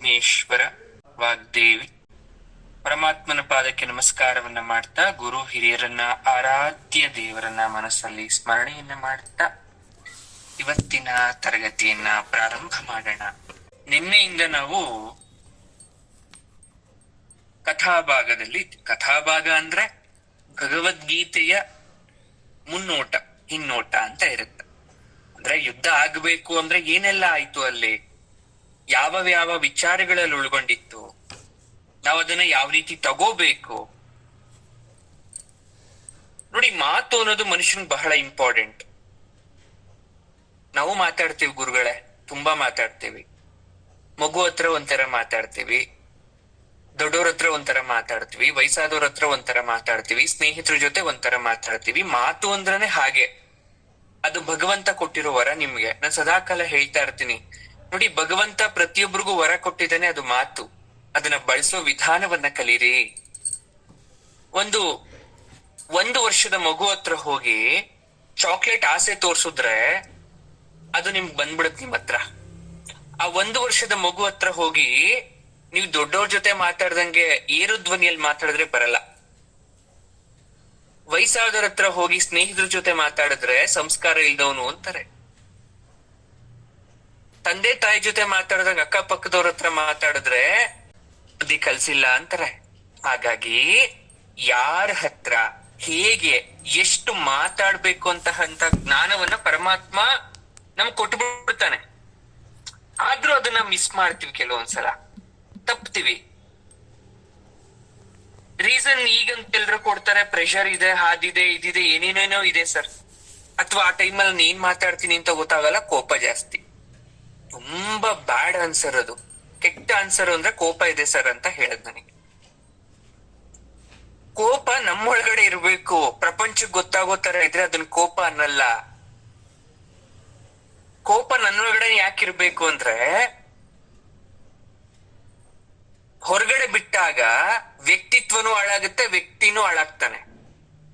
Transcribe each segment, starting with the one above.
ಪರಮೇಶ್ವರ ವಾಗ್ದೇವಿ ಪರಮಾತ್ಮನ ಪಾದಕ್ಕೆ ನಮಸ್ಕಾರವನ್ನ ಮಾಡ್ತಾ ಗುರು ಹಿರಿಯರನ್ನ ಆರಾಧ್ಯ ದೇವರನ್ನ ಮನಸ್ಸಲ್ಲಿ ಸ್ಮರಣೆಯನ್ನ ಮಾಡ್ತಾ ಇವತ್ತಿನ ತರಗತಿಯನ್ನ ಪ್ರಾರಂಭ ಮಾಡೋಣ. ನಿನ್ನೆಯಿಂದ ನಾವು ಕಥಾಭಾಗದಲ್ಲಿ, ಕಥಾಭಾಗ ಅಂದ್ರೆ ಭಗವದ್ಗೀತೆಯ ಮುನ್ನೋಟ ಹಿನ್ನೋಟ ಅಂತ ಇರುತ್ತೆ. ಅಂದ್ರೆ ಯುದ್ಧ ಆಗ್ಬೇಕು ಅಂದ್ರೆ ಏನೆಲ್ಲ ಆಯ್ತು, ಅಲ್ಲಿ ಯಾವ ವಿಚಾರಗಳಲ್ಲಿ ಉಳ್ಕೊಂಡಿತ್ತು, ನಾವು ಅದನ್ನ ಯಾವ ರೀತಿ ತಗೋಬೇಕು. ನೋಡಿ, ಮಾತು ಅನ್ನೋದು ಮನುಷ್ಯನಿಗೆ ಬಹಳ ಇಂಪಾರ್ಟೆಂಟ್. ನಾವು ಮಾತಾಡ್ತೀವಿ ಗುರುಗಳೇ, ತುಂಬಾ ಮಾತಾಡ್ತೀವಿ. ಮಗು ಹತ್ರ ಒಂಥರ ಮಾತಾಡ್ತೀವಿ, ದೊಡ್ಡವ್ರ ಹತ್ರ ಒಂಥರ ಮಾತಾಡ್ತೀವಿ, ವಯಸ್ಸಾದವ್ರ ಹತ್ರ ಒಂಥರ ಮಾತಾಡ್ತೀವಿ, ಸ್ನೇಹಿತರ ಜೊತೆ ಒಂಥರ ಮಾತಾಡ್ತೀವಿ. ಮಾತು ಅಂದ್ರನೆ ಹಾಗೆ, ಅದು ಭಗವಂತ ಕೊಟ್ಟಿರೋ ವರ. ನಿಮ್ಗೆ ನಾನು ಸದಾಕಾಲ ಹೇಳ್ತಾ ಇರ್ತೀನಿ, ನೋಡಿ, ಭಗವಂತ ಪ್ರತಿಯೊಬ್ಬರಿಗೂ ವರ ಕೊಟ್ಟಿದ್ದಾನೆ, ಅದು ಮಾತು. ಅದನ್ನ ಬಳಸೋ ವಿಧಾನವನ್ನ ಕಲೀರಿ. ಒಂದು ವರ್ಷದ ಮಗು ಹತ್ರ ಹೋಗಿ ಚಾಕ್ಲೇಟ್ ಆಸೆ ತೋರ್ಸುದ್ರೆ ಅದು ನಿಮ್ಗೆ ಬಂದ್ಬಿಡುತ್ತೆ ನಿಮ್ಮ ಹತ್ರ. ಆ 1 ವರ್ಷದ ಮಗು ಹತ್ರ ಹೋಗಿ ನೀವು ದೊಡ್ಡವ್ರ ಜೊತೆ ಮಾತಾಡ್ದಂಗೆ ಏರು ಧ್ವನಿಯಲ್ಲಿ ಮಾತಾಡಿದ್ರೆ ಬರಲ್ಲ. ವಯಸ್ಸಾದವ್ರ ಹತ್ರ ಹೋಗಿ ಸ್ನೇಹಿತರ ಜೊತೆ ಮಾತಾಡಿದ್ರೆ ಸಂಸ್ಕಾರ ಇಲ್ದವನು ಅಂತಾರೆ. ತಂದೆ ತಾಯಿ ಜೊತೆ ಮಾತಾಡಿದಾಗ ಅಕ್ಕಪಕ್ಕದವ್ರ ಹತ್ರ ಮಾತಾಡಿದ್ರೆ ಬುದ್ಧಿ ಕಲ್ಸಿಲ್ಲ ಅಂತಾರೆ. ಹಾಗಾಗಿ ಯಾರ ಹತ್ರ ಹೇಗೆ ಎಷ್ಟು ಮಾತಾಡ್ಬೇಕು ಅಂತ ಜ್ಞಾನವನ್ನ ಪರಮಾತ್ಮ ನಮ್ಗೆ ಕೊಟ್ಬಿಡ್ತಾನೆ. ಆದ್ರೂ ಅದನ್ನ ಮಿಸ್ ಮಾಡ್ತೀವಿ, ಕೆಲವೊಂದ್ಸಲ ತಪ್ತೀವಿ. ರೀಸನ್ ಈಗಂತ ಎಲ್ರು ಕೊಡ್ತಾರೆ, ಪ್ರೆಷರ್ ಇದೆ, ಹಾದಿದೆ, ಇದಿದೆ, ಏನೇನೇನೋ ಇದೆ ಸರ್. ಅಥವಾ ಆ ಟೈಮಲ್ಲಿ ನಾನು ಏನ್ ಮಾತಾಡ್ತೀನಿ ಅಂತ ಗೊತ್ತಾಗಲ್ಲ, ಕೋಪ ಜಾಸ್ತಿ. ತುಂಬಾ ಬ್ಯಾಡ್ ಆನ್ಸರ್ ಅದು. ಕೆಟ್ಟ ಆನ್ಸರ್ ಅಂದ್ರೆ ಕೋಪ ಇದೆ ಸರ್ ಅಂತ ಹೇಳದ್ ನನಗೆ. ಕೋಪ ನಮ್ಮೊಳಗಡೆ ಇರ್ಬೇಕು, ಪ್ರಪಂಚಕ್ಕೆ ಗೊತ್ತಾಗೋ ತರ ಇದ್ರೆ ಅದನ್ನ ಕೋಪ ಅನ್ನಲ್ಲ. ಕೋಪ ನನ್ನೊಳಗಡೆ ಯಾಕಿರ್ಬೇಕು ಅಂದ್ರೆ, ಹೊರಗಡೆ ಬಿಟ್ಟಾಗ ವ್ಯಕ್ತಿತ್ವನೂ ಹಾಳಾಗುತ್ತೆ, ವ್ಯಕ್ತಿನೂ ಹಾಳಾಗ್ತಾನೆ.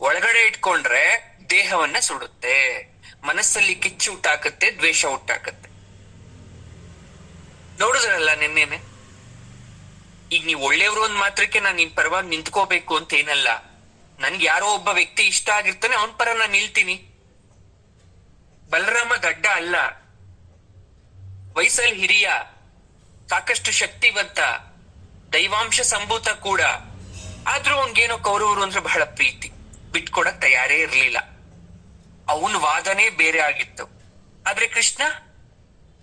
ಒಳಗಡೆ ಇಟ್ಕೊಂಡ್ರೆ ದೇಹವನ್ನ ಸುಡುತ್ತೆ, ಮನಸ್ಸಲ್ಲಿ ಕಿಚ್ಚು ಹುಟ್ಟಾಕತ್ತೆ, ದ್ವೇಷ ಹುಟ್ಟಾಕತ್ತೆ. ನೋಡುದ್ರಲ್ಲ ನಿನ್ನೆನೆ. ಈಗ ನೀವು ಒಳ್ಳೆಯವರು ಒಂದ್ ಮಾತ್ರಕ್ಕೆ ನಾನು ನಿನ್ ಪರವಾಗಿ ನಿಂತ್ಕೋಬೇಕು ಅಂತ ಏನಲ್ಲ. ನನ್ಗೆ ಯಾರೋ ಒಬ್ಬ ವ್ಯಕ್ತಿ ಇಷ್ಟ ಆಗಿರ್ತಾನೆ, ಅವನ್ ಪರ ನಾನು ನಿಲ್ತೀನಿ. ಬಲರಾಮ ದಡ್ಡ ಅಲ್ಲ, ವಯಸ್ಸಲ್ಲಿ ಹಿರಿಯ, ಸಾಕಷ್ಟು ಶಕ್ತಿವಂತ, ದೈವಾಂಶ ಸಂಭೂತ ಕೂಡ. ಆದ್ರೂ ಅವನ್ಗೇನೋ ಕೌರವರು ಅಂದ್ರೆ ಬಹಳ ಪ್ರೀತಿ, ಬಿಟ್ಕೊಡಕ್ ತಯಾರೇ ಇರ್ಲಿಲ್ಲ. ಅವನ್ ವಾದನೆ ಬೇರೆ ಆಗಿತ್ತು. ಆದ್ರೆ ಕೃಷ್ಣ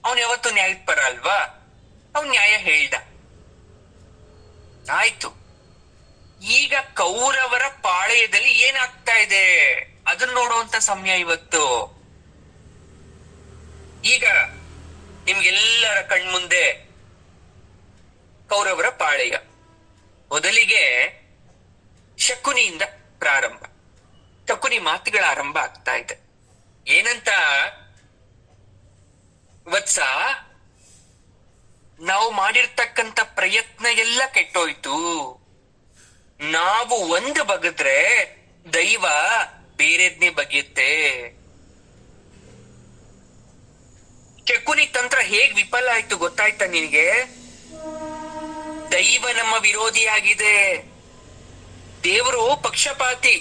ಅವನ್ ಯಾವತ್ತು ನ್ಯಾಯದ ಪರ ಅಲ್ವಾ, ಅವನ್ ನ್ಯಾಯ ಹೇಳ್ದ, ಆಯ್ತು. ಈಗ ಕೌರವರ ಪಾಳೆಯದಲ್ಲಿ ಏನಾಗ್ತಾ ಇದೆ ಅದನ್ನ ನೋಡುವಂತ ಸಮಯ ಇವತ್ತು. ಈಗ ನಿಮ್ಗೆಲ್ಲರ ಕಣ್ಮುಂದೆ ಕೌರವರ ಪಾಳೆಯ. ಮೊದಲಿಗೆ ಶಕುನಿಯಿಂದ ಪ್ರಾರಂಭ. ಶಕುನಿ ಮಾತುಗಳ ಆರಂಭ ಆಗ್ತಾ ಇದೆ. ಏನಂತ, ವತ್ಸ, ನಾವು ಮಾಡಿರ್ತಕ್ಕಂಥ ಪ್ರಯತ್ನ ಎಲ್ಲ ಕೆಟ್ಟೋಯ್ತು. ನಾವು ಒಂದು ಬಗೆದ್ರೆ ದೈವ ಬೇರೆದ್ನೇ ಬಗೆಯುತ್ತೆ. ಶಕುನಿ ತಂತ್ರ ಹೇಗ್ ವಿಫಲ ಆಯ್ತು ಗೊತ್ತಾಯ್ತಾ ನಿನಗೆ? ದೈವ ನಮ್ಮ ವಿರೋಧಿಯಾಗಿದೆ. ದೇವರು ಪಕ್ಷಪಾತಿ,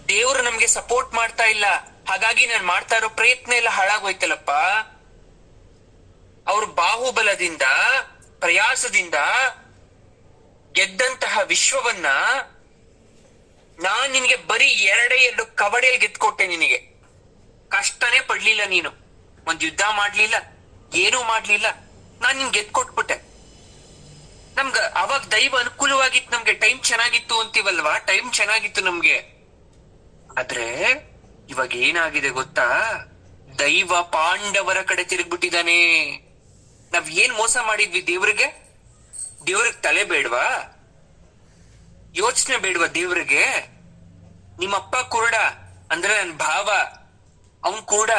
ದೇವರು ನಮ್ಗೆ ಸಪೋರ್ಟ್ ಮಾಡ್ತಾ ಇಲ್ಲ. ಹಾಗಾಗಿ ನಾನು ಮಾಡ್ತಾ ಇರೋ ಪ್ರಯತ್ನ ಎಲ್ಲ ಹಾಳಾಗೋಯ್ತಲ್ಲಪ್ಪ. ಅವ್ರ ಬಾಹುಬಲದಿಂದ, ಪ್ರಯಾಸದಿಂದ ಗೆದ್ದಂತಹ ವಿಶ್ವವನ್ನ ನಾನ್ ನಿನ್ಗೆ ಬರೀ 2 ಕವಡೆಯಲ್ಲಿ ಗೆದ್ಕೊಟ್ಟೆ. ನಿನಗೆ ಕಷ್ಟನೇ ಪಡ್ಲಿಲ್ಲ, ನೀನು ಒಂದ್ ಯುದ್ಧ ಮಾಡ್ಲಿಲ್ಲ, ಏನೂ ಮಾಡ್ಲಿಲ್ಲ, ನಾನ್ ನಿನ್ ಗೆದ್ಕೊಟ್ಬಿಟ್ಟೆ. ನಮ್ಗ ಅವಾಗ ದೈವ ಅನುಕೂಲವಾಗಿತ್ತು, ನಮ್ಗೆ ಟೈಮ್ ಚೆನ್ನಾಗಿತ್ತು ಅಂತೀವಲ್ವಾ, ಟೈಮ್ ಚೆನ್ನಾಗಿತ್ತು ನಮ್ಗೆ. ಆದ್ರೆ ಇವಾಗ ಏನಾಗಿದೆ ಗೊತ್ತಾ, ದೈವ ಪಾಂಡವರ ಕಡೆ ತಿರುಗ್ಬಿಟ್ಟಿದ್ದಾನೆ. ನಾವ್ ಏನ್ ಮೋಸ ಮಾಡಿದ್ವಿ ದೇವ್ರಿಗೆ? ದೇವ್ರಿಗೆ ತಲೆ ಬೇಡ್ವಾ? ಯೋಚನೆ ಬೇಡ್ವಾ ದೇವ್ರಿಗೆ? ನಿಮ್ಮಪ್ಪ ಕುರುಡ ಅಂದ್ರೆ ನನ್ ಭಾವ, ಅವನ್ ಕುರುಡ.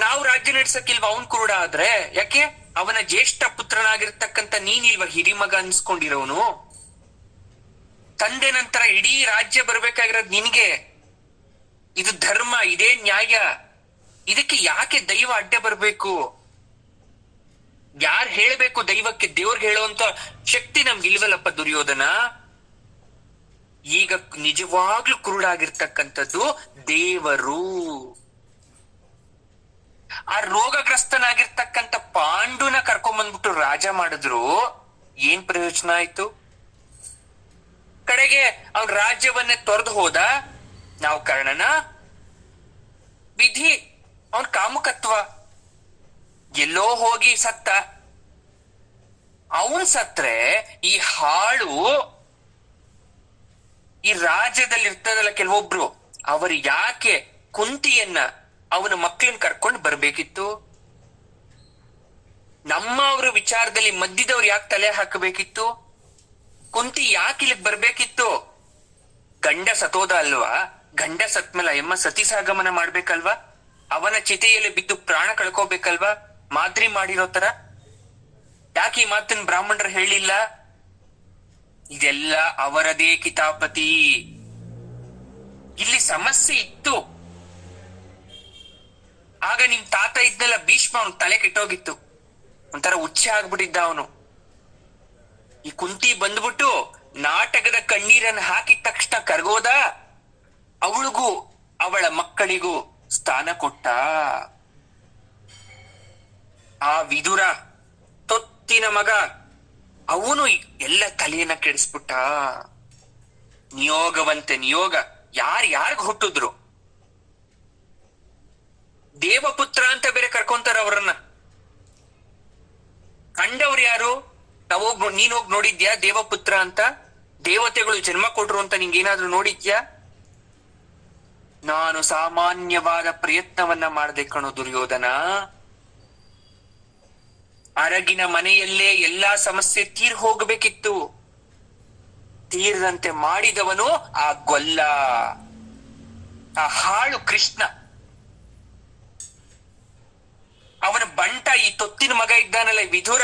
ನಾವು ರಾಜ್ಯ ನಡ್ಸಕ್ಕಿಲ್ವಾ ಅವನ್ ಕುರುಡ ಆದ್ರೆ? ಯಾಕೆ? ಅವನ ಜ್ಯೇಷ್ಠ ಪುತ್ರನಾಗಿರ್ತಕ್ಕಂಥ ನೀನಿಲ್ವಾ ಹಿರಿಮಗ ಅನ್ಸ್ಕೊಂಡಿರೋನು? ತಂದೆ ನಂತರ ಇಡೀ ರಾಜ್ಯ ಬರ್ಬೇಕಾಗಿರೋದ್ ನಿನ್ಗೆ. ಇದು ಧರ್ಮ, ಇದೇ ನ್ಯಾಯ. ಇದಕ್ಕೆ ಯಾಕೆ ದೈವ ಅಡ್ಡ ಬರ್ಬೇಕು? ಯಾರು ಹೇಳ್ಬೇಕು ದೈವಕ್ಕೆ, ದೇವ್ರಿಗೆ ಹೇಳುವಂತ ಶಕ್ತಿ ನಮ್ಗೆ ಇಲ್ವಲ್ಲಪ್ಪ ದುರ್ಯೋಧನ. ಈಗ ನಿಜವಾಗ್ಲೂ ಕುರುಡಾಗಿರ್ತಕ್ಕಂಥದ್ದು ದೇವರು. ಆ ರೋಗಗ್ರಸ್ತನಾಗಿರ್ತಕ್ಕಂಥ ಪಾಂಡುನ ಕರ್ಕೊಂಬಂದ್ಬಿಟ್ಟು ರಾಜ ಮಾಡಿದ್ರು, ಏನ್ ಪ್ರಯೋಜನ ಆಯ್ತು? ಕಡೆಗೆ ಅವನ್ ರಾಜ್ಯವನ್ನೇ ತೊರೆದು ಹೋದ. ನಾವು ಕರ್ಣನ ವಿಧಿ, ಅವನ್ ಕಾಮುಕತ್ವ, ಎಲ್ಲೋ ಹೋಗಿ ಸತ್ತ. ಅವನ್ ಸತ್ರೆ ಈ ಹಾಳು ಈ ರಾಜ್ಯದಲ್ಲಿ ಇರ್ತದಲ್ಲ ಕೆಲವೊಬ್ರು, ಅವರು ಯಾಕೆ ಕುಂತಿಯನ್ನ ಅವನ ಮಕ್ಕಳನ್ನ ಕರ್ಕೊಂಡು ಬರ್ಬೇಕಿತ್ತು? ನಮ್ಮ ಅವ್ರ ವಿಚಾರದಲ್ಲಿ ಮಧ್ಯದವ್ರು ಯಾಕೆ ತಲೆ ಹಾಕಬೇಕಿತ್ತು? ಕುಂತಿ ಯಾಕೆ ಇಲ್ಲಿಗೆ ಬರ್ಬೇಕಿತ್ತು? ಗಂಡ ಸತೋದ ಅಲ್ವಾ? ಗಂಡ ಸತ್ಮೇಲೆ ಎಮ್ಮ ಸತಿಸಾಗಮನ ಮಾಡ್ಬೇಕಲ್ವಾ? ಅವನ ಚಿತೆಯಲ್ಲಿ ಬಿದ್ದು ಪ್ರಾಣ ಕಳ್ಕೋಬೇಕಲ್ವಾ? ಮಾದ್ರಿ ಮಾಡಿರೋ ತರ ಯಾಕೆ ಈ ಮಾತನ್ನ ಬ್ರಾಹ್ಮಣರು ಹೇಳಿಲ್ಲ? ಇದೆಲ್ಲ ಅವರದೇ ಕಿತಾಪತಿ. ಇಲ್ಲಿ ಸಮಸ್ಯೆ ಇತ್ತು. ಆಗ ನಿಮ್ ತಾತ ಇದ್ನಲ್ಲ ಭೀಷ್ಮ, ಅವನ್ ತಲೆ ಕೆಟ್ಟೋಗಿತ್ತು, ಒಂಥರ ಹುಚ್ಚೆ ಆಗ್ಬಿಟ್ಟಿದ್ದ ಅವನು. ಈ ಕುಂತಿ ಬಂದ್ಬಿಟ್ಟು ನಾಟಕದ ಕಣ್ಣೀರನ್ನು ಹಾಕಿದ ತಕ್ಷಣ ಕರ್ಗೋದ, ಅವಳಿಗೂ ಅವಳ ಮಕ್ಕಳಿಗೂ ಸ್ಥಾನ ಕೊಟ್ಟ. ಆ ವಿದುರ ತೊತ್ತಿನ ಮಗ, ಅವನು ಎಲ್ಲ ತಲೆಯನ್ನ ಕೆಡಿಸ್ಬಿಟ್ಟ. ನಿಯೋಗವಂತೆ ನಿಯೋಗ, ಯಾರ್ಯಾರ್ಗ್ ಹುಟ್ಟಿದ್ರು? ದೇವಪುತ್ರ ಅಂತ ಬೇರೆ ಕರ್ಕೊಂತಾರ ಅವರನ್ನ. ಕಂಡವ್ರು ಯಾರು? ನೀನ್ ಹೋಗ್ ನೋಡಿದ್ಯಾ ದೇವಪುತ್ರ ಅಂತ? ದೇವತೆಗಳು ಜನ್ಮ ಕೊಟ್ರು ಅಂತ ನಿಂಗೇನಾದ್ರೂ ನೋಡಿದ್ಯಾ? ನಾನು ಸಾಮಾನ್ಯವಾದ ಪ್ರಯತ್ನವನ್ನ ಮಾಡ್ದೆ ಕಣೋ ದುರ್ಯೋಧನ. ಅರಗಿನ ಮನೆಯಲ್ಲೇ ಎಲ್ಲಾ ಸಮಸ್ಯೆ ತೀರ್ ಹೋಗ್ಬೇಕಿತ್ತು. ತೀರದಂತೆ ಮಾಡಿದವನು ಆ ಗೊಲ್ಲ, ಆ ಹಾಳು ಕೃಷ್ಣ. ಅವನ ಬಂಟ ಈ ತೊತ್ತಿನ ಮಗ ಇದ್ದಾನಲ್ಲ ವಿಧುರ,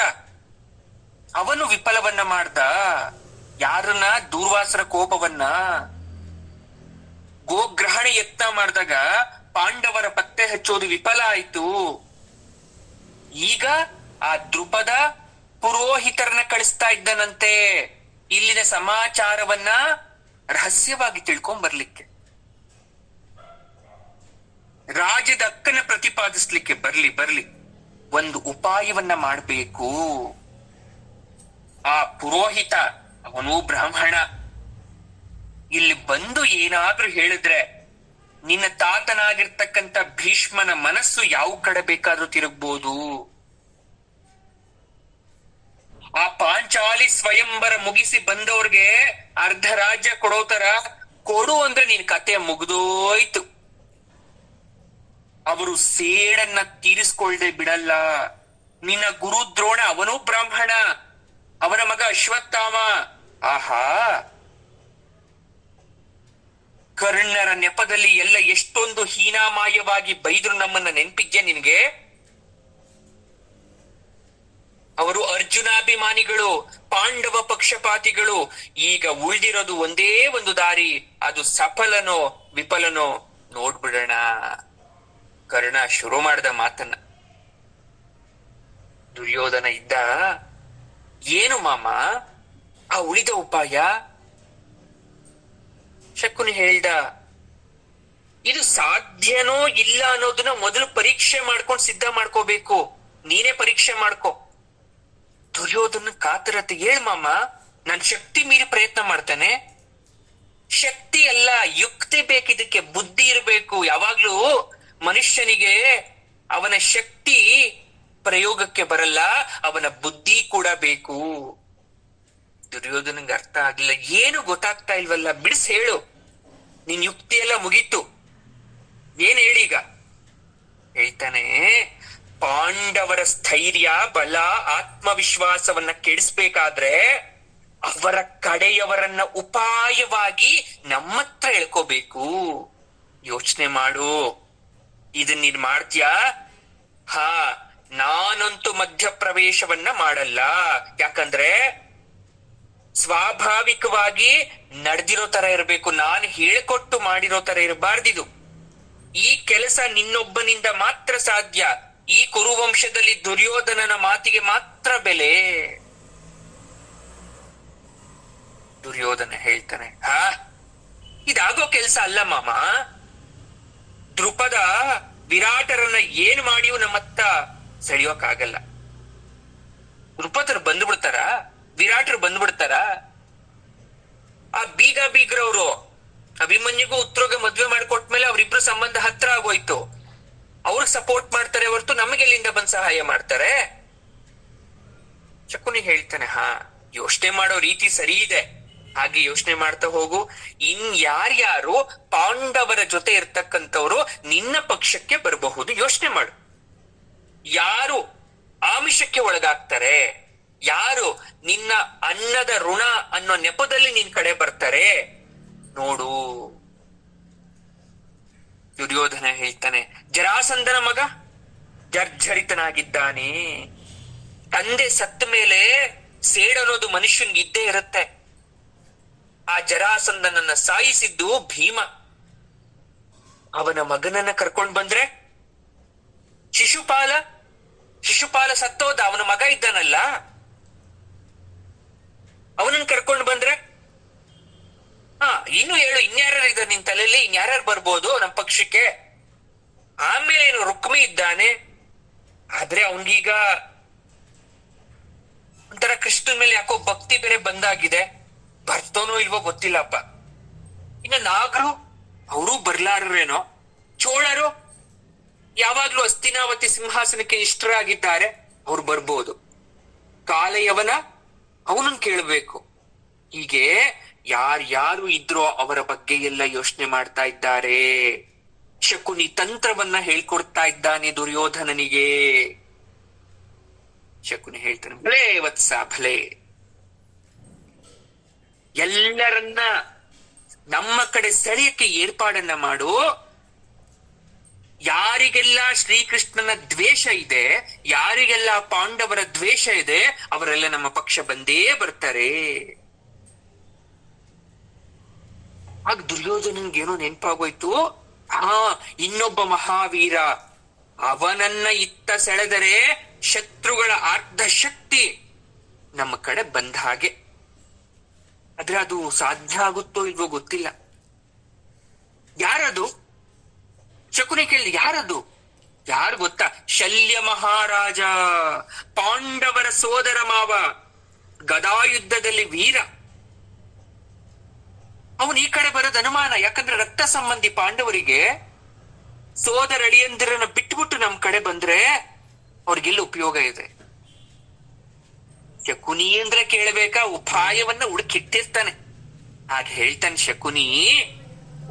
ಅವನು ವಿಫಲವನ್ನ ಮಾಡ್ದ. ಯಾರನ್ನ? ದೂರ್ವಾಸರ ಕೋಪವನ್ನ. ಗೋಗ್ರಹಣ ಯತ್ನ ಮಾಡಿದಾಗ ಪಾಂಡವರ ಪತ್ತೆ ಹಚ್ಚೋದು ವಿಫಲ ಆಯ್ತು. ಈಗ ಆ ದೃಪದ ಪುರೋಹಿತರನ್ನ ಕಳಿಸ್ತಾ ಇದ್ದನಂತೆ ಇಲ್ಲಿನ ಸಮಾಚಾರವನ್ನ ರಹಸ್ಯವಾಗಿ ತಿಳ್ಕೊಂಡ್ ಬರ್ಲಿಕ್ಕೆ, ರಾಜ್ಯದ ಹಕ್ಕನ್ನ ಪ್ರತಿಪಾದಿಸ್ಲಿಕ್ಕೆ. ಬರ್ಲಿ ಒಂದು ಉಪಾಯವನ್ನ ಮಾಡ್ಬೇಕು. ಆ ಪುರೋಹಿತ ಅವನು ಬ್ರಾಹ್ಮಣ, ಇಲ್ಲಿ ಬಂದು ಏನಾದ್ರೂ ಹೇಳಿದ್ರೆ ನಿನ್ನ ತಾತನಾಗಿರ್ತಕ್ಕಂಥ ಭೀಷ್ಮನ ಮನಸ್ಸು ಯಾವ ಕಡೆ ಬೇಕಾದ್ರೂ ತಿರುಗ್ಬೋದು. ಆ ಪಾಂಚಾಲಿ ಸ್ವಯಂವರ ಮುಗಿಸಿ ಬಂದವ್ರಿಗೆ ಅರ್ಧ ರಾಜ್ಯ ಕೊಡೋತರ ಕೊಡು ಅಂದ್ರೆ ನಿನ್ ಕತೆ ಮುಗ್ದೋಯ್ತು. ಅವರು ಸೇಡನ್ನ ತೀರಿಸ್ಕೊಳ್ದೆ ಬಿಡಲ್ಲ. ನಿನ್ನ ಗುರು ದ್ರೋಣ, ಅವನೂ ಬ್ರಾಹ್ಮಣ, ಅವನ ಮಗ ಅಶ್ವತ್ಥಾಮ. ಆಹಾ, ಕರ್ಣರ ನೆಪದಲ್ಲಿ ಎಲ್ಲ ಎಷ್ಟೊಂದು ಹೀನಾಮಾಯವಾಗಿ ಬೈದ್ರು ನಮ್ಮನ್ನ, ನೆನ್ಪಿದ್ಯಾ ನಿನ್ಗೆ? ಅವರು ಅರ್ಜುನಾಭಿಮಾನಿಗಳು, ಪಾಂಡವ ಪಕ್ಷಪಾತಿಗಳು. ಈಗ ಉಳಿದಿರೋದು ಒಂದೇ ಒಂದು ದಾರಿ, ಅದು ಸಫಲನೋ ವಿಫಲನೋ ನೋಡ್ಬಿಡೋಣ. ಕರ್ಣ ಶುರು ಮಾಡ್ದ ಮಾತನ್ನ. ದುರ್ಯೋಧನ ಇದ್ದ, ಏನು ಮಾಮ ಆ ಉಳಿದ ಉಪಾಯ? ಶಕುನಿ ಹೇಳ್ದ, ಇದು ಸಾಧ್ಯನೋ ಇಲ್ಲ ಅನ್ನೋದನ್ನ ಮೊದಲು ಪರೀಕ್ಷೆ ಮಾಡ್ಕೊಂಡು ಸಿದ್ಧ ಮಾಡ್ಕೋಬೇಕು. ನೀನೇ ಪರೀಕ್ಷೆ ಮಾಡ್ಕೋ. ದುರ್ಯೋಧನ ಕಾತರತೆ, ಹೇಳ್ ಮಾಮ, ನನ್ ಶಕ್ತಿ ಮೀರಿ ಪ್ರಯತ್ನ ಮಾಡ್ತಾನೆ. ಶಕ್ತಿ ಅಲ್ಲ, ಯುಕ್ತಿ ಬೇಕಿದಕ್ಕೆ, ಬುದ್ಧಿ ಇರಬೇಕು. ಯಾವಾಗ್ಲೂ ಮನುಷ್ಯನಿಗೆ ಅವನ ಶಕ್ತಿ ಪ್ರಯೋಗಕ್ಕೆ ಬರಲ್ಲ, ಅವನ ಬುದ್ಧಿ ಕೂಡ ಬೇಕು. ದುರ್ಯೋಧನಂಗೆ ಅರ್ಥ ಆಗ್ಲಿಲ್ಲ. ಏನು ಗೊತ್ತಾಗ್ತಾ ಇಲ್ವಲ್ಲ, ಬಿಡಿಸ್ ಹೇಳು. ನಿನ್ ಯುಕ್ತಿ ಎಲ್ಲ ಮುಗೀತು, ಏನ್ ಹೇಳೀಗ? ಹೇಳ್ತಾನೆ, ಪಾಂಡವರ ಸ್ಥೈರ್ಯ, ಬಲ, ಆತ್ಮವಿಶ್ವಾಸವನ್ನ ಕೆಡಿಸ್ಬೇಕಾದ್ರೆ ಅವರ ಕಡೆಯವರನ್ನ ಉಪಾಯವಾಗಿ ನಮ್ಮತ್ರ ಎಳ್ಕೋಬೇಕು. ಯೋಚನೆ ಮಾಡು, ಇದನ್ ನೀನ್ ಮಾಡ್ತೀಯಾ? ಹಾ, ನಾನಂತೂ ಮಧ್ಯಪ್ರವೇಶವನ್ನ ಮಾಡಲ್ಲ. ಯಾಕಂದ್ರೆ ಸ್ವಾಭಾವಿಕವಾಗಿ ನಡೆದಿರೋ ತರ ಇರಬೇಕು, ನಾನು ಹೇಳ್ಕೊಟ್ಟು ಮಾಡಿರೋ ತರ ಇರಬಾರ್ದಿದು. ಈ ಕೆಲಸ ನಿನ್ನೊಬ್ಬನಿಂದ ಮಾತ್ರ ಸಾಧ್ಯ. ಈ ಕುರುವಂಶದಲ್ಲಿ ದುರ್ಯೋಧನನ ಮಾತಿಗೆ ಮಾತ್ರ ಮಾತ್ರ ಬೆಲೆ. ದುರ್ಯೋಧನ ಹೇಳ್ತಾನೆ, ಇದಾಗೋ ಕೆಲ್ಸ ಅಲ್ಲ ಮಾಮ. ದೃಪದ ವಿರಾಟರನ್ನ ಏನ್ ಮಾಡಿಯೂ ನಮ್ಮತ್ತ ಸೆಳೆಯೋಕ್ಕಾಗಲ್ಲ. ದೃಪದರು ಬಂದ್ಬಿಡ್ತಾರ, ವಿರಾಟರು ಬಂದ್ಬಿಡ್ತಾರ. ಆ ಬೀಗ್ರವ್ರು ಅಭಿಮನ್ಯುಗೂ ಉತ್ತರಗೆ ಮದ್ವೆ ಮಾಡ್ಕೊಟ್ಮೇಲೆ ಅವ್ರಿಬ್ರು ಸಂಬಂಧ ಹತ್ರ ಆಗೋಯ್ತು. ಅವ್ರಿಗೆ ಸಪೋರ್ಟ್ ಮಾಡ್ತಾರೆ ಹೊರತು ನಮಗೆ ಎಲ್ಲಿಂದ ಬಂದ್ ಸಹಾಯ ಮಾಡ್ತಾರೆ? ಶಕುನಿ ಹೇಳ್ತಾನೆ, ಯೋಚನೆ ಮಾಡೋ ರೀತಿ ಸರಿ ಇದೆ, ಹಾಗೆ ಯೋಚನೆ ಮಾಡ್ತಾ ಹೋಗು. ಯಾರ್ಯಾರು ಪಾಂಡವರ ಜೊತೆ ಇರ್ತಕ್ಕಂಥವ್ರು ನಿನ್ನ ಪಕ್ಷಕ್ಕೆ ಬರಬಹುದು ಯೋಚನೆ ಮಾಡು. ಯಾರು ಆಮಿಷಕ್ಕೆ ಒಳಗಾಗ್ತಾರೆ, ಯಾರು ನಿನ್ನ ಅನ್ನದ ಋಣ ಅನ್ನೋ ನೆಪದಲ್ಲಿ ನಿನ್ ಕಡೆ ಬರ್ತಾರೆ ನೋಡು. ದುರ್ಯೋಧನ ಹೇಳ್ತಾನೆ, ಜರಾಸಂಧನ ಮಗ ಜರ್ಜರಿತನಾಗಿದ್ದಾನೆ. ತಂದೆ ಸತ್ತ ಮೇಲೆ ಸೇಡನೋದು ಮನುಷ್ಯನ್ಗೆ ಇದ್ದೇ ಇರುತ್ತೆ. ಆ ಜರಾಸಂಧನನ್ನ ಸಾಯಿಸಿದ್ದು ಭೀಮ. ಅವನ ಮಗನನ್ನ ಕರ್ಕೊಂಡ್ ಬಂದ್ರೆ ಶಿಶುಪಾಲ ಸತ್ತೋದ, ಅವನ ಮಗ ಇದ್ದಾನಲ್ಲ, ಅವನನ್ನ ಕರ್ಕೊಂಡು ಬಂದ್ರೆ ಇನ್ನು ಹೇಳು, ಇನ್ಯಾರು ಇದ್ದಾರೆ ನಿನ್ ತಲೆಯಲ್ಲಿ? ಇನ್ಯಾರು ಬರ್ಬೋದು ನಮ್ಮ ಪಕ್ಷಕ್ಕೆ? ಆಮೇಲೆ ಏನು ರುಕ್ಮಿ ಇದ್ದಾನೆ, ಆದ್ರೆ ಅವನ್ಗೀಗ ಒಂಥರ ಕೃಷ್ಣನ್ ಮೇಲೆ ಯಾಕೋ ಭಕ್ತಿ ಬೇರೆ ಬಂದಾಗಿದೆ, ಬರ್ತೋನೋ ಇಲ್ವೋ ಗೊತ್ತಿಲ್ಲಪ್ಪ. ಇನ್ನ ನಾಗರು ಅವರು ಬರ್ಲಾರೇನೋ. ಚೋಳರು ಯಾವಾಗ್ಲೂ ಹಸ್ತಿನಾವತಿ ಸಿಂಹಾಸನಕ್ಕೆ ಇಷ್ಟರಾಗಿದ್ದಾರೆ, ಅವ್ರು ಬರ್ಬೋದು. ಕಾಲಯವನ ಅವನನ್ನ ಕೇಳಬೇಕು. ಹೀಗೆ ಯಾರ್ಯಾರು ಇದ್ರೋ ಅವರ ಬಗ್ಗೆ ಎಲ್ಲ ಯೋಚನೆ ಮಾಡ್ತಾ ಇದ್ದಾರೆ. ಶಕುನಿ ತಂತ್ರವನ್ನ ಹೇಳ್ಕೊಡ್ತಾ ಇದ್ದಾನೆ ದುರ್ಯೋಧನನಿಗೆ. ಶಕುನಿ ಹೇಳ್ತಾನೆ, ಭಲೇ ವತ್ಸ ಭಲೇ, ಎಲ್ಲರನ್ನ ನಮ್ಮ ಕಡೆ ಸೆಳೆಯಕ್ಕೆ ಏರ್ಪಾಡನ್ನ ಮಾಡು. ಯಾರಿಗೆಲ್ಲ ಶ್ರೀಕೃಷ್ಣನ ದ್ವೇಷ ಇದೆ, ಯಾರಿಗೆಲ್ಲ ಪಾಂಡವರ ದ್ವೇಷ ಇದೆ, ಅವರೆಲ್ಲ ನಮ್ಮ ಪಕ್ಷ ಬಂದೇ ಬರ್ತಾರೆ. ಆಗ ದುರ್ಯೋಧನನ್ಗೇನೋ ನೆನಪಾಗೋಯ್ತು. ಇನ್ನೊಬ್ಬ ಮಹಾವೀರ, ಅವನನ್ನ ಇತ್ತ ಸೆಳೆದರೆ ಶತ್ರುಗಳ ಅರ್ಧ ಶಕ್ತಿ ನಮ್ಮ ಕಡೆ ಬಂದ ಹಾಗೆ. ಆದ್ರೆ ಅದು ಸಾಧ್ಯ ಆಗುತ್ತೋ ಇಲ್ವೋ ಗೊತ್ತಿಲ್ಲ. ಯಾರದು? ಶಕುನಿ ಕೇಳಿ, ಯಾರದು? ಯಾರು ಗೊತ್ತಾ? ಶಲ್ಯ ಮಹಾರಾಜ, ಪಾಂಡವರ ಸೋದರ ಮಾವ, ಗದಾಯುದ್ಧದಲ್ಲಿ ವೀರ. ಅವನು ಈ ಕಡೆ ಬರೋದು ಅನುಮಾನ, ಯಾಕಂದ್ರೆ ರಕ್ತ ಸಂಬಂಧಿ ಪಾಂಡವರಿಗೆ. ಸೋದರ ಅಳಿಯಂದಿರನ್ನ ಬಿಟ್ಬಿಟ್ಟು ನಮ್ ಕಡೆ ಬಂದ್ರೆ ಅವ್ರಿಗೆಲ್ಲ ಉಪಯೋಗ ಇದೆ. ಶಕುನಿ ಅಂದ್ರೆ ಕೇಳಬೇಕಾ? ಉಪಾಯವನ್ನ ಹುಡುಕಿಟ್ಟಿರ್ತಾನೆ. ಆಗ ಹೇಳ್ತಾನೆ ಶಕುನಿ,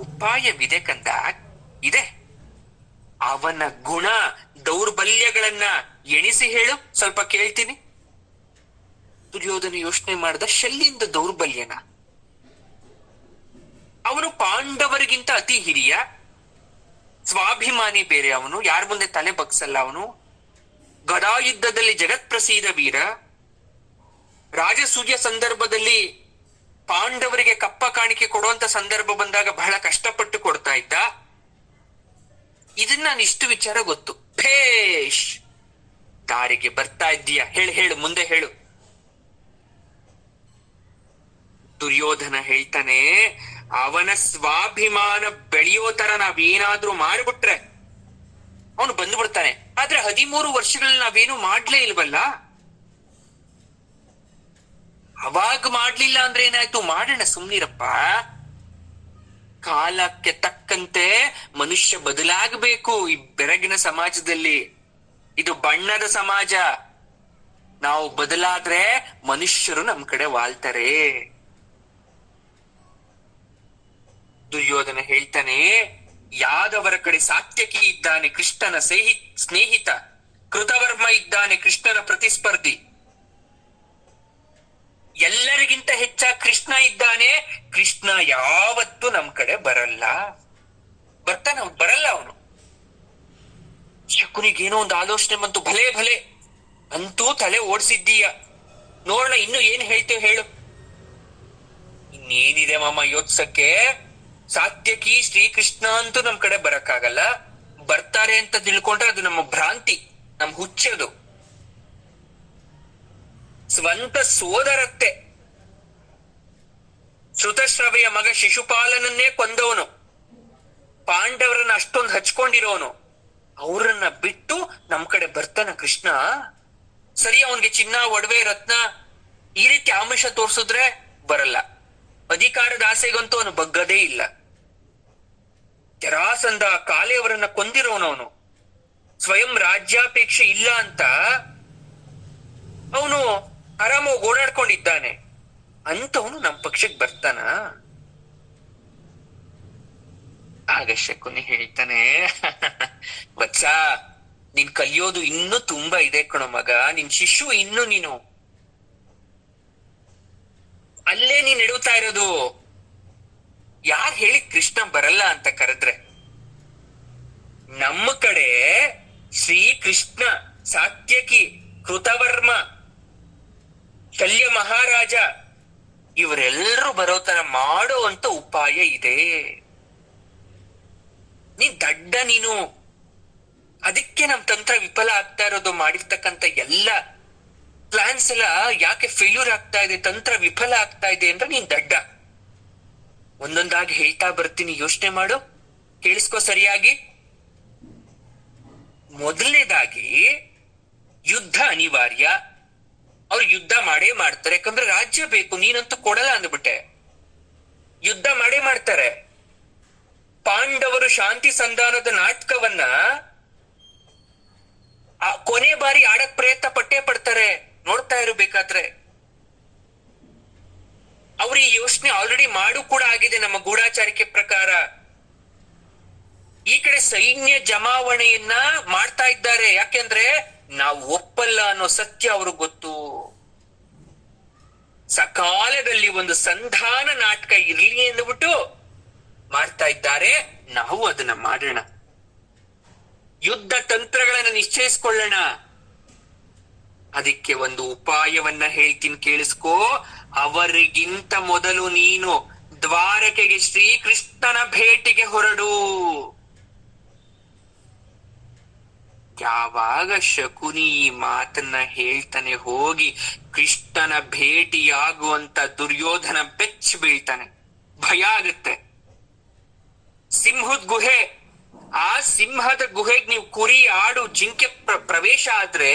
ಉಪಾಯವಿದೆ ಕಂದ, ಇದೆ. ಅವನ ಗುಣ ದೌರ್ಬಲ್ಯಗಳನ್ನ ಎಣಿಸಿ ಹೇಳು, ಸ್ವಲ್ಪ ಕೇಳ್ತೀನಿ. ದುರ್ಯೋಧನ ಯೋಚನೆ ಮಾಡ್ದ, ಶಲ್ಯಂದ ದೌರ್ಬಲ್ಯನ? ಅವನು ಪಾಂಡವರಿಗಿಂತ ಅತಿ ಹಿರಿಯ, ಸ್ವಾಭಿಮಾನಿ ಬೇರೆ. ಅವನು ಯಾರ ಮುಂದೆ ತಲೆ ಬಗ್ಸಲ್ಲ. ಅವನು ಗದಾಯುದ್ಧದಲ್ಲಿ ಜಗತ್ಪ್ರಸಿದ್ಧ ವೀರ. ರಾಜಸೂಯ ಸಂದರ್ಭದಲ್ಲಿ ಪಾಂಡವರಿಗೆ ಕಪ್ಪ ಕಾಣಿಕೆ ಕೊಡುವಂತ ಸಂದರ್ಭ ಬಂದಾಗ ಬಹಳ ಕಷ್ಟಪಟ್ಟು ಕೊಡ್ತಾ ಇದ್ದ. ಇದನ್ನ ನಾನು ಇಷ್ಟು ವಿಚಾರ ಗೊತ್ತು. ಭೇಷ್, ದಾರಿಗೆ ಬರ್ತಾ ಇದ್ದೀಯ, ಹೇಳು ಮುಂದೆ ಹೇಳು. ದುರ್ಯೋಧನ ಹೇಳ್ತಾನೆ, ಅವನ ಸ್ವಾಭಿಮಾನ ಬೆಳೆಯೋ ತರ ನಾವೇನಾದ್ರೂ ಮಾಡ್ಬಿಟ್ರೆ ಅವನು ಬಂದ್ಬಿಡ್ತಾನೆ. ಆದ್ರೆ 13 ವರ್ಷಗಳಲ್ಲಿ ನಾವೇನು ಮಾಡ್ಲೇ ಇಲ್ವಲ್ಲ. ಅವಾಗ ಮಾಡ್ಲಿಲ್ಲ ಅಂದ್ರೆ ಏನಾಯ್ತು? ಮಾಡೋಣ, ಸುಮ್ನಿರಪ್ಪ. ಕಾಲಕ್ಕೆ ತಕ್ಕಂತೆ ಮನುಷ್ಯ ಬದಲಾಗಬೇಕು. ಈ ಬೆರಗಿನ ಸಮಾಜದಲ್ಲಿ ಇದು ಬಣ್ಣದ ಸಮಾಜ. ನಾವು ಬದಲಾದ್ರೆ ಮನುಷ್ಯರು ನಮ್ ಕಡೆ ವಾಲ್ತಾರೆ. ದುರ್ಯೋಧನ ಹೇಳ್ತಾನೆ, ಯಾದವರ ಕಡೆ ಸಾತ್ಯಕಿ ಇದ್ದಾನೆ, ಕೃಷ್ಣನ ಸ್ನೇಹಿತ. ಕೃತವರ್ಮ ಇದ್ದಾನೆ, ಕೃಷ್ಣನ ಪ್ರತಿಸ್ಪರ್ಧಿ. ಎಲ್ಲರಿಗಿಂತ ಹೆಚ್ಚಾಗಿ ಕೃಷ್ಣ ಇದ್ದಾನೆ. ಕೃಷ್ಣ ಯಾವತ್ತೂ ನಮ್ ಕಡೆ ಬರಲ್ಲ. ಬರ್ತಾನೆ? ಅವ್ನು ಬರಲ್ಲ. ಅವನು ಶಕುನಿಗೇನೋ ಒಂದು ಆಲೋಚನೆ ಬಂತು. ಭಲೇ ಅಂತೂ ತಲೆ ಓಡಿಸಿದ್ದೀಯ, ನೋಡೋಣ ಇನ್ನು ಏನ್ ಹೇಳ್ತೇವೆ ಹೇಳು. ಇನ್ನೇನಿದೆ ಮಾಮ ಯೋತ್ಸಕ್ಕೆ? ಸಾತ್ಯಕಿ ಶ್ರೀಕೃಷ್ಣ ಅಂತೂ ನಮ್ ಕಡೆ ಬರಕ್ಕಾಗಲ್ಲ. ಬರ್ತಾರೆ ಅಂತ ತಿಳ್ಕೊಂಡ್ರೆ ಅದು ನಮ್ಮ ಭ್ರಾಂತಿ, ನಮ್ ಹುಚ್ಚದು. ಸ್ವಂತ ಸೋದರತ್ತೆ ಶ್ರುತಶ್ರವೆಯ ಮಗ ಶಿಶುಪಾಲನನ್ನೇ ಕೊಂದವನು, ಪಾಂಡವರನ್ನ ಅಷ್ಟೊಂದು ಹಚ್ಕೊಂಡಿರೋನು, ಅವ್ರನ್ನ ಬಿಟ್ಟು ನಮ್ ಕಡೆ ಬರ್ತಾನ ಕೃಷ್ಣ. ಸರಿ, ಅವನ್ಗೆ ಚಿನ್ನ ಒಡವೆ ರತ್ನ ಈ ರೀತಿ ಆಮಿಷ ತೋರ್ಸಿದ್ರೆ ಬರಲ್ಲ. ಅಧಿಕಾರದ ಆಸೆಗಂತೂ ಅವನು ಬಗ್ಗದೇ ಇಲ್ಲ. ಜರಾಸಂಧ ಕಾಲೆಯವರನ್ನ ಕೊಂದಿರೋನವನು, ಸ್ವಯಂ ರಾಜ್ಯಾಪೇಕ್ಷೆ ಇಲ್ಲ ಅಂತ ಅವನು ಆರಾಮಾಗಿ ಓಡಾಡ್ಕೊಂಡಿದ್ದಾನೆ. ಅಂತವನು ನಮ್ ಪಕ್ಷಕ್ಕೆ ಬರ್ತಾನ? ಆಗ ಶಕುನಿ ಹೇಳ್ತಾನೆ, ವತ್ಸ, ನೀನ್ ಕಲಿಯೋದು ಇನ್ನೂ ತುಂಬಾ ಇದೆ ಕಣೋ ಮಗ. ನಿನ್ ಶಿಶು ಇನ್ನು ನೀನು ಅಲ್ಲೇ ನೀನ್ ಇಡುತ್ತಾ ಇರೋದು. ಯಾರ್ ಹೇಳಿ ಕೃಷ್ಣ ಬರಲ್ಲ ಅಂತ ಕರೆದ್ರೆ? ನಮ್ಮ ಕಡೆ ಶ್ರೀಕೃಷ್ಣ, ಸಾತ್ಯಕಿ, ಕೃತವರ್ಮ, ಶಲ್ಯ ಮಹಾರಾಜ ಇವರೆಲ್ಲರೂ ಬರೋ ತರ ಮಾಡುವಂತ ಉಪಾಯ ಇದೆ. ನೀನ್ ದಡ್ಡ ನೀನು. ಅದಕ್ಕೆ ನಮ್ ತಂತ್ರ ವಿಫಲ ಆಗ್ತಾ ಇರೋದು. ಮಾಡಿರ್ತಕ್ಕಂಥ ಎಲ್ಲ ಪ್ಲಾನ್ಸ್ ಎಲ್ಲ ಯಾಕೆ ಫೇಲ್ಯೂರ್ ಆಗ್ತಾ ಇದೆ, ತಂತ್ರ ವಿಫಲ ಆಗ್ತಾ ಇದೆ ಅಂದ್ರೆ ನೀನ್ ದಡ್ಡ. ಒಂದೊಂದಾಗಿ ಹೇಳ್ತಾ ಬರ್ತೀನಿ, ಯೋಚನೆ ಮಾಡು, ಕೇಳಿಸ್ಕೋ ಸರಿಯಾಗಿ. ಮೊದಲನೇದಾಗಿ ಯುದ್ಧ ಅನಿವಾರ್ಯ. ಅವ್ರು ಯುದ್ಧ ಮಾಡೇ ಮಾಡ್ತಾರೆ, ಯಾಕಂದ್ರೆ ರಾಜ್ಯ ಬೇಕು. ನೀನಂತೂ ಕೊಡಲ್ಲ ಅಂದ್ಬಿಟ್ಟೆ. ಯುದ್ಧ ಮಾಡೇ ಮಾಡ್ತಾರೆ. ಪಾಂಡವರು ಶಾಂತಿ ಸಂಧಾನದ ನಾಟಕವನ್ನ ಕೊನೆ ಬಾರಿ ಆಡಕ್ ಪ್ರಯತ್ನ ಪಟ್ಟೇ ಪಡ್ತಾರೆ. ನೋಡ್ತಾ ಇರಬೇಕಾದ್ರೆ ಅವ್ರ ಈ ಯೋಚನೆ ಆಲ್ರೆಡಿ ಮಾಡು ಕೂಡ ಆಗಿದೆ ನಮ್ಮ ಗೂಢಾಚಾರಿಕೆ ಪ್ರಕಾರ. ಈ ಕಡೆ ಸೈನ್ಯ ಜಮಾವಣೆಯನ್ನ ಮಾಡ್ತಾ ಇದ್ದಾರೆ. ಯಾಕೆಂದ್ರೆ ನಾವು ಒಪ್ಪಲ್ಲ ಅನ್ನೋ ಸತ್ಯ ಅವ್ರಿಗೆ ಗೊತ್ತು. ಸಕಾಲದಲ್ಲಿ ಒಂದು ಸಂಧಾನ ನಾಟಕ ಇರ್ಲಿ ಅಂದ್ಬಿಟ್ಟು ಮಾಡ್ತಾ ಇದ್ದಾರೆ. ನಾವು ಅದನ್ನ ಮಾಡೋಣ, ಯುದ್ಧ ತಂತ್ರಗಳನ್ನ ನಿಶ್ಚಯಿಸ್ಕೊಳ್ಳೋಣ. ಅದಕ್ಕೆ ಒಂದು ಉಪಾಯವನ್ನ ಹೇಳ್ತೀನಿ, ಕೇಳಿಸ್ಕೋ. ಅವರಿಗಿಂತ ಮೊದಲು ನೀನು ದ್ವಾರಕೆಗೆ ಶ್ರೀಕೃಷ್ಣನ ಭೇಟಿಗೆ ಹೊರಡು. ಯಾವಾಗ ಶಕುನಿ ಈ ಮಾತನ್ನ ಹೇಳ್ತಾನೆ, ಹೋಗಿ ಕೃಷ್ಣನ ಭೇಟಿಯಾಗುವಂತ ದುರ್ಯೋಧನ ಬೆಚ್ಚ ಬೀಳ್ತಾನೆ. ಭಯ ಆಗುತ್ತೆ. ಸಿಂಹದ ಗುಹೆ, ಆ ಸಿಂಹದ ಗುಹೆಗೆ ನೀವು ಕುರಿ, ಆಡು, ಜಿಂಕೆ ಪ್ರವೇಶ ಆದ್ರೆ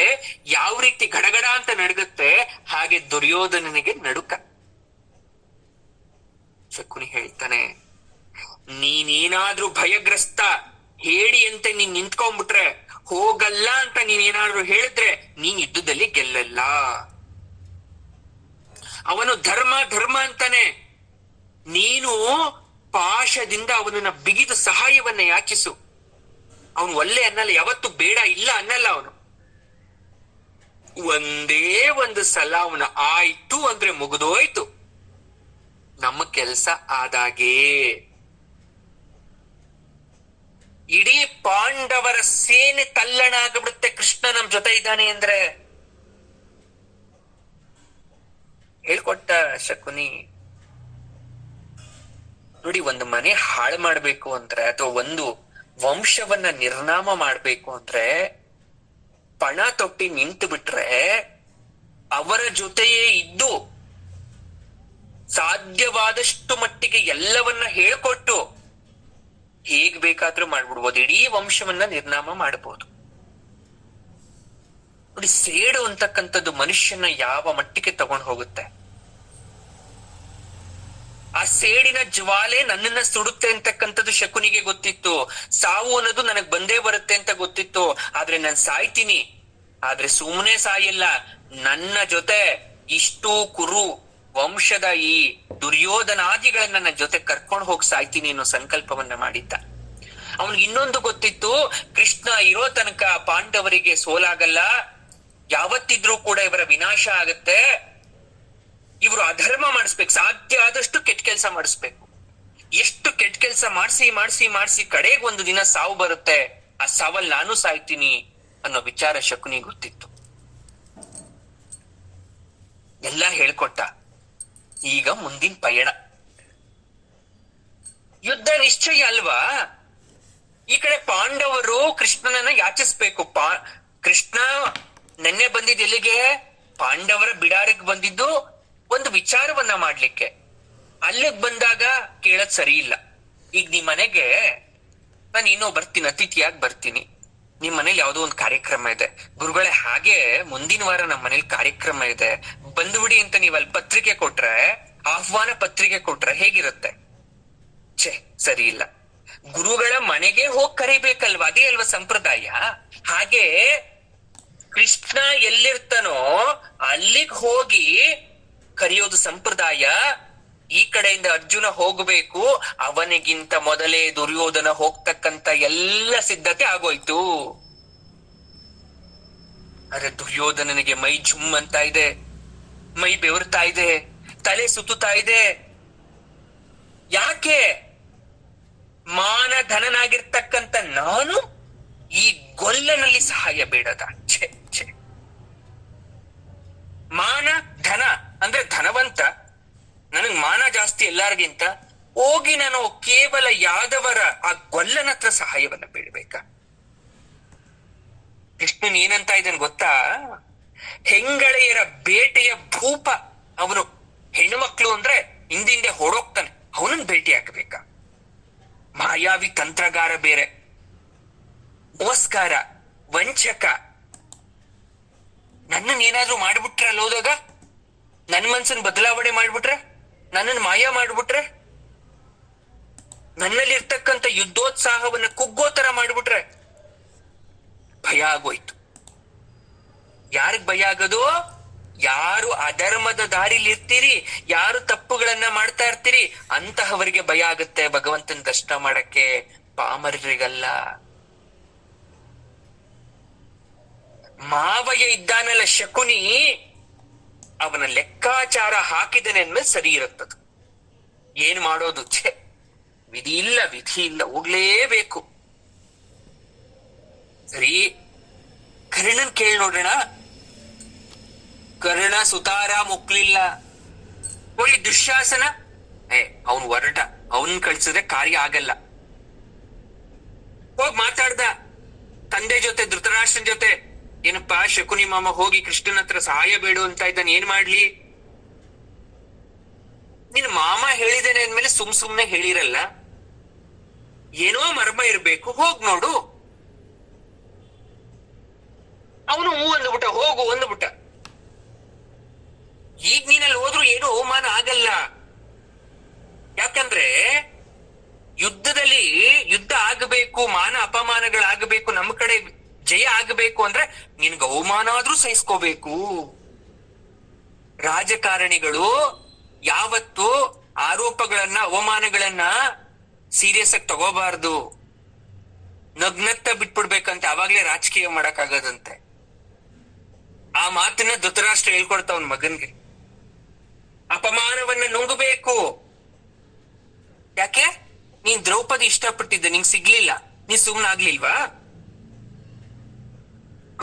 ಯಾವ ರೀತಿ ಗಡಗಡ ಅಂತ ನಡುಗುತ್ತೆ, ಹಾಗೆ ದುರ್ಯೋಧನನಿಗೆ ನಡುಕ. ಶಕುನಿ ಹೇಳ್ತಾನೆ, ನೀನೇನಾದ್ರೂ ಭಯಗ್ರಸ್ತ ಹೇಳಿ ಅಂತ ನೀನ್ ನಿಂತ್ಕೊಂಡ್ಬಿಟ್ರೆ, ಹೋಗಲ್ಲ ಅಂತ ನೀನೇನಾದ್ರೂ ಹೇಳಿದ್ರೆ ನೀನ್ ಯುದ್ಧದಲ್ಲಿ ಗೆಲ್ಲಲ್ಲ. ಅವನು ಧರ್ಮ ಧರ್ಮ ಅಂತಾನೆ. ನೀನು ಪಾಶದಿಂದ ಅವನನ್ನ ಬಿಗಿದು ಸಹಾಯವನ್ನ ಯಾಚಿಸು. ಅವನು ಒಳ್ಳೆ ಅನ್ನಲ್ಲ, ಯಾವತ್ತು ಬೇಡ ಇಲ್ಲ ಅನ್ನಲ್ಲ. ಅವನು ಒಂದೇ ಒಂದು ಸಲ ಅವನ ಆಯ್ತು ಅಂದ್ರೆ ಮುಗಿದೋಯ್ತು, ನಮ್ಮ ಕೆಲ್ಸ ಆದಾಗೆ. ಇಡೀ ಪಾಂಡವರ ಸೇನೆ ತಲ್ಲಣ ಆಗಿಬಿಡುತ್ತೆ ಕೃಷ್ಣ ನಮ್ ಜೊತೆ ಇದ್ದಾನೆ ಅಂದ್ರೆ. ಹೇಳ್ಕೊಟ್ಟ ಶಕುನಿ. ನೋಡಿ, ಒಂದು ಮನೆ ಹಾಳು ಮಾಡ್ಬೇಕು ಅಂದ್ರೆ ಅಥವಾ ಒಂದು ವಂಶವನ್ನ ನಿರ್ನಾಮ ಮಾಡ್ಬೇಕು ಅಂದ್ರೆ ಪಣ ತೊಟ್ಟಿ ನಿಂತು ಬಿಟ್ರೆ ಅವರ ಜೊತೆಯೇ ಇದ್ದು ಸಾಧ್ಯವಾದಷ್ಟು ಮಟ್ಟಿಗೆ ಎಲ್ಲವನ್ನ ಹೇಳ್ಕೊಟ್ಟು ಹೇಗ್ ಬೇಕಾದ್ರೂ ಮಾಡ್ಬಿಡ್ಬೋದು. ಇಡೀ ವಂಶವನ್ನ ನಿರ್ನಾಮ ಮಾಡಬಹುದು. ನೋಡಿ, ಸೇಡು ಅಂತಕ್ಕಂಥದ್ದು ಮನುಷ್ಯನ ಯಾವ ಮಟ್ಟಿಗೆ ತಗೊಂಡು ಹೋಗುತ್ತೆ. ಆ ಸೇಡಿನ ಜ್ವಾಲೆ ನನ್ನನ್ನ ಸುಡುತ್ತೆ ಅಂತಕ್ಕಂಥದ್ದು ಶಕುನಿಗೆ ಗೊತ್ತಿತ್ತು. ಸಾವು ಅನ್ನೋದು ನನಗ್ ಬಂದೇ ಬರುತ್ತೆ ಅಂತ ಗೊತ್ತಿತ್ತು. ಆದ್ರೆ ನಾನು ಸಾಯ್ತೀನಿ, ಆದ್ರೆ ಸುಮ್ಮನೆ ಸಾಯಿಲ್ಲ, ನನ್ನ ಜೊತೆ ಇಷ್ಟು ಕುರು ವಂಶದ ಈ ದುರ್ಯೋಧನಾದಿಗಳನ್ನ ನನ್ನ ಜೊತೆ ಕರ್ಕೊಂಡು ಹೋಗಿ ಸಾಯ್ತೀನಿ ಅನ್ನೋ ಸಂಕಲ್ಪವನ್ನ ಮಾಡಿದ್ದ. ಅವನ್ಗೆ ಇನ್ನೊಂದು ಗೊತ್ತಿತ್ತು, ಕೃಷ್ಣ ಇರೋ ತನಕ ಪಾಂಡವರಿಗೆ ಸೋಲಾಗಲ್ಲ, ಯಾವತ್ತಿದ್ರೂ ಕೂಡ ಇವರ ವಿನಾಶ ಆಗತ್ತೆ. ಇವರು ಅಧರ್ಮ ಮಾಡಿಸ್ಬೇಕು, ಸಾಧ್ಯ ಆದಷ್ಟು ಕೆಟ್ಟ ಕೆಲಸ ಮಾಡಿಸ್ಬೇಕು. ಎಷ್ಟು ಕೆಟ್ಟ ಕೆಲಸ ಮಾಡಿಸಿ ಮಾಡಿಸಿ ಮಾಡಿಸಿ ಕಡೆಗೆ ಒಂದು ದಿನ ಸಾವು ಬರುತ್ತೆ. ಆ ಸಾವಲ್ಲಿ ನಾನು ಸಾಯ್ತೀನಿ ಅನ್ನೋ ವಿಚಾರ ಶಕುನಿ ಗೊತ್ತಿತ್ತು. ಎಲ್ಲ ಹೇಳ್ಕೊಟ್ಟ. ಈಗ ಮುಂದಿನ ಪಯಣ. ಯುದ್ಧ ನಿಶ್ಚಯ ಅಲ್ವಾ? ಈ ಕಡೆ ಪಾಂಡವರು ಕೃಷ್ಣನನ್ನ ಯಾಚಿಸ್ಬೇಕು. ಕೃಷ್ಣ ನೆನ್ನೆ ಬಂದಿದ್ ಎಲ್ಲಿಗೆ? ಪಾಂಡವರ ಬಿಡಾರಕ್ಕೆ ಬಂದಿದ್ದು ಒಂದು ವಿಚಾರವನ್ನ ಮಾಡ್ಲಿಕ್ಕೆ. ಅಲ್ಲಿಗ್ ಬಂದಾಗ ಕೇಳದ್ ಸರಿ ಇಲ್ಲ. ಈಗ ನಿಮ್ ಮನೆಗೆ ನಾನು ಇನ್ನೂ ಬರ್ತೀನಿ, ಅತಿಥಿಯಾಗಿ ಬರ್ತೀನಿ. ನಿಮ್ ಮನೇಲಿ ಯಾವ್ದೋ ಒಂದು ಕಾರ್ಯಕ್ರಮ ಇದೆ. ಗುರುಗಳೇ, ಹಾಗೆ ಮುಂದಿನ ವಾರ ನಮ್ಮ ಮನೇಲಿ ಕಾರ್ಯಕ್ರಮ ಇದೆ, ಬಂದ್ಬಿಡಿ ಅಂತ ನೀವ್ ಅಲ್ಲಿ ಪತ್ರಿಕೆ ಕೊಟ್ರೆ, ಆಹ್ವಾನ ಪತ್ರಿಕೆ ಕೊಟ್ರೆ ಹೇಗಿರುತ್ತೆ? ಛೇ, ಸರಿ ಇಲ್ಲ. ಗುರುಗಳ ಮನೆಗೆ ಹೋಗಿ ಕರಿಬೇಕಲ್ವಾ, ಅದೇ ಅಲ್ವಾ ಸಂಪ್ರದಾಯ. ಹಾಗೆ ಕೃಷ್ಣ ಎಲ್ಲಿರ್ತಾನೋ ಅಲ್ಲಿಗ್ ಹೋಗಿ ಕರೆಯೋದು ಸಂಪ್ರದಾಯ. ಈ ಕಡೆಯಿಂದ ಅರ್ಜುನ ಹೋಗ್ಬೇಕು, ಅವನಿಗಿಂತ ಮೊದಲೇ ದುರ್ಯೋಧನ ಹೋಗ್ತಕ್ಕಂತ ಎಲ್ಲ ಸಿದ್ಧತೆ ಆಗೋಯ್ತು. ಅರೆ, ದುರ್ಯೋಧನನಿಗೆ ಮೈ ಜುಮ್ ಅಂತ ಇದೆ, ಮೈ ಬೆವರ್ತಾ ಇದೆ, ತಲೆ ಸುತ್ತುತ್ತಾ ಇದೆ. ಯಾಕೆ? ಮಾನ ಧನನಾಗಿರ್ತಕ್ಕಂಥ ನಾನು ಈ ಗೊಲ್ಲನಲ್ಲಿ ಸಹಾಯ ಬೇಡದ? ಛೆ ಛೆ. ಮಾನ ಧನ ಅಂದ್ರೆ ಧನವಂತ, ನನಗ್ ಮಾನ ಜಾಸ್ತಿ ಎಲ್ಲಾರ್ಗಿಂತ. ಹೋಗಿ ನಾನು ಕೇವಲ ಯಾದವರ ಆ ಗೊಲ್ಲನ ಹತ್ರ ಸಹಾಯವನ್ನ ಬೇಡಬೇಕಾ? ಕೃಷ್ಣನ್ ಏನಂತ ಇದನ್ ಗೊತ್ತಾ? ಹೆಂಗಳೆಯರ ಬೇಟೆಯ ಭೂಪ ಅವನು. ಹೆಣ್ಣು ಮಕ್ಳು ಅಂದ್ರೆ ಹಿಂದಿಂದೆ ಹೊಡೋಗ್ತಾನೆ, ಅವನನ್ನ ಭೇಟಿ ಹಾಕಬೇಕಾ? ಮಾಯಾವಿ ತಂತ್ರಗಾರ ಬೇರೆ, ಮೋಸ್ಕಾರ, ವಂಚಕ. ನನ್ನನ್ ಏನಾದ್ರೂ ಮಾಡ್ಬಿಟ್ರೆ ಅಲ್ಲೋದಾಗ, ನನ್ ಮನ್ಸನ್ ಬದಲಾವಣೆ ಮಾಡ್ಬಿಟ್ರೆ, ನನ್ನನ್ನು ಮಾಯ ಮಾಡ್ಬಿಟ್ರೆ, ನನ್ನಲ್ಲಿ ಇರ್ತಕ್ಕಂಥ ಯುದ್ಧೋತ್ಸಾಹವನ್ನ ಕುಗ್ಗೋ ತರ ಮಾಡ್ಬಿಟ್ರೆ ಭಯ ಆಗೋಯ್ತು. ಯಾರಿಗ್ ಭಯ ಆಗೋದು? ಯಾರು ಅಧರ್ಮದ ದಾರಿಲಿ ಇರ್ತೀರಿ, ಯಾರು ತಪ್ಪುಗಳನ್ನ ಮಾಡ್ತಾ ಇರ್ತೀರಿ, ಅಂತಹವರಿಗೆ ಭಯ ಆಗುತ್ತೆ ಭಗವಂತನ ದರ್ಶನ ಮಾಡಕ್ಕೆ, ಪಾಮರರಿಗಲ್ಲ. ಮಾವಯ್ಯ ಇದ್ದಾನಲ್ಲ ಶಕುನಿ, ಅವನ ಲೆಕ್ಕಾಚಾರ ಹಾಕಿದನೆ ಅಂದ್ಮೇಲೆ ಸರಿ ಇರುತ್ತದ. ಏನ್ ಮಾಡೋದು? ಛೆ, ವಿಧಿ ಇಲ್ಲ, ವಿಧಿ ಇಲ್ಲ, ಹೋಗ್ಲೇಬೇಕು. ಸರಿ, ಕರ್ಣನ್ ಕೇಳಿ ನೋಡೋಣ. ಕರ್ಣ ಸುತಾರ ಮುಕ್ಲಿಲ್ಲ. ಹೋಗಿ ದುಶ್ಯಾಸನ, ಅವನ್ ಹೊರಟ, ಅವನ್ ಕಳ್ಸಿದ್ರೆ ಕಾರ್ಯ ಆಗಲ್ಲ. ಹೋಗ್ ಮಾತಾಡ್ದ ತಂದೆ ಜೊತೆ, ಧೃತರಾಷ್ಟ್ರನ್ ಜೊತೆ. ಏನಪ್ಪಾ ಶಕುನಿ ಮಾಮ ಹೋಗಿ ಕೃಷ್ಣನ ಹತ್ರ ಸಹಾಯ ಬೇಡು ಅಂತ ಇದ್ದಾನೆ, ಏನ್ ಮಾಡ್ಲಿ? ನಿನ್ ಮಾಮ ಹೇಳಿದೇನೆ ಅಂದ್ಮೇಲೆ ಸುಮ್ನೆ ಹೇಳಿರಲ್ಲ, ಏನೋ ಮರ್ಮ ಇರ್ಬೇಕು, ಹೋಗ್ ನೋಡು. ಅವನು ಹೂ ಅಂದ್ಬಿಟ್ಟ, ಹೋಗು ಅಂದ್ಬಿಟ್ಟ. ಈಗ ನೀನಲ್ಲಿ ಹೋದ್ರು ಏನು ಅವಮಾನ ಆಗಲ್ಲ. ಯಾಕಂದ್ರೆ ಯುದ್ಧದಲ್ಲಿ ಯುದ್ಧ ಆಗಬೇಕು, ಮಾನ ಅಪಮಾನಗಳಾಗಬೇಕು, ನಮ್ಮ ಕಡೆ ಜಯ ಆಗಬೇಕು ಅಂದ್ರೆ ನಿನ್ಗ ಅವಮಾನ ಆದ್ರೂ ಸಹಿಸ್ಕೋಬೇಕು. ರಾಜಕಾರಣಿಗಳು ಯಾವತ್ತು ಆರೋಪಗಳನ್ನ, ಅವಮಾನಗಳನ್ನ ಸೀರಿಯಸ್ ಆಗಿ ತಗೋಬಾರ್ದು. ನಗ್ನತ್ತ ಬಿಟ್ಬಿಡ್ಬೇಕಂತೆ, ಅವಾಗ್ಲೇ ರಾಜಕೀಯ ಮಾಡಕ್ ಆಗದಂತೆ. ಆ ಮಾತನ್ನ ಧೃತರಾಷ್ಟ್ರ ಹೇಳ್ಕೊಡ್ತಾ ಅವನ್ ಮಗನ್ಗೆ. ಅಪಮಾನವನ್ನ ನುಂಗಬೇಕು. ಯಾಕೆ? ನೀನ್ ದ್ರೌಪದಿ ಇಷ್ಟಪಟ್ಟಿದ್ದೆ, ನಿಂಗ್ ಸಿಗ್ಲಿಲ್ಲ, ನೀನ್ ಸುಮ್ನಾಗ್ಲಿಲ್ವಾ?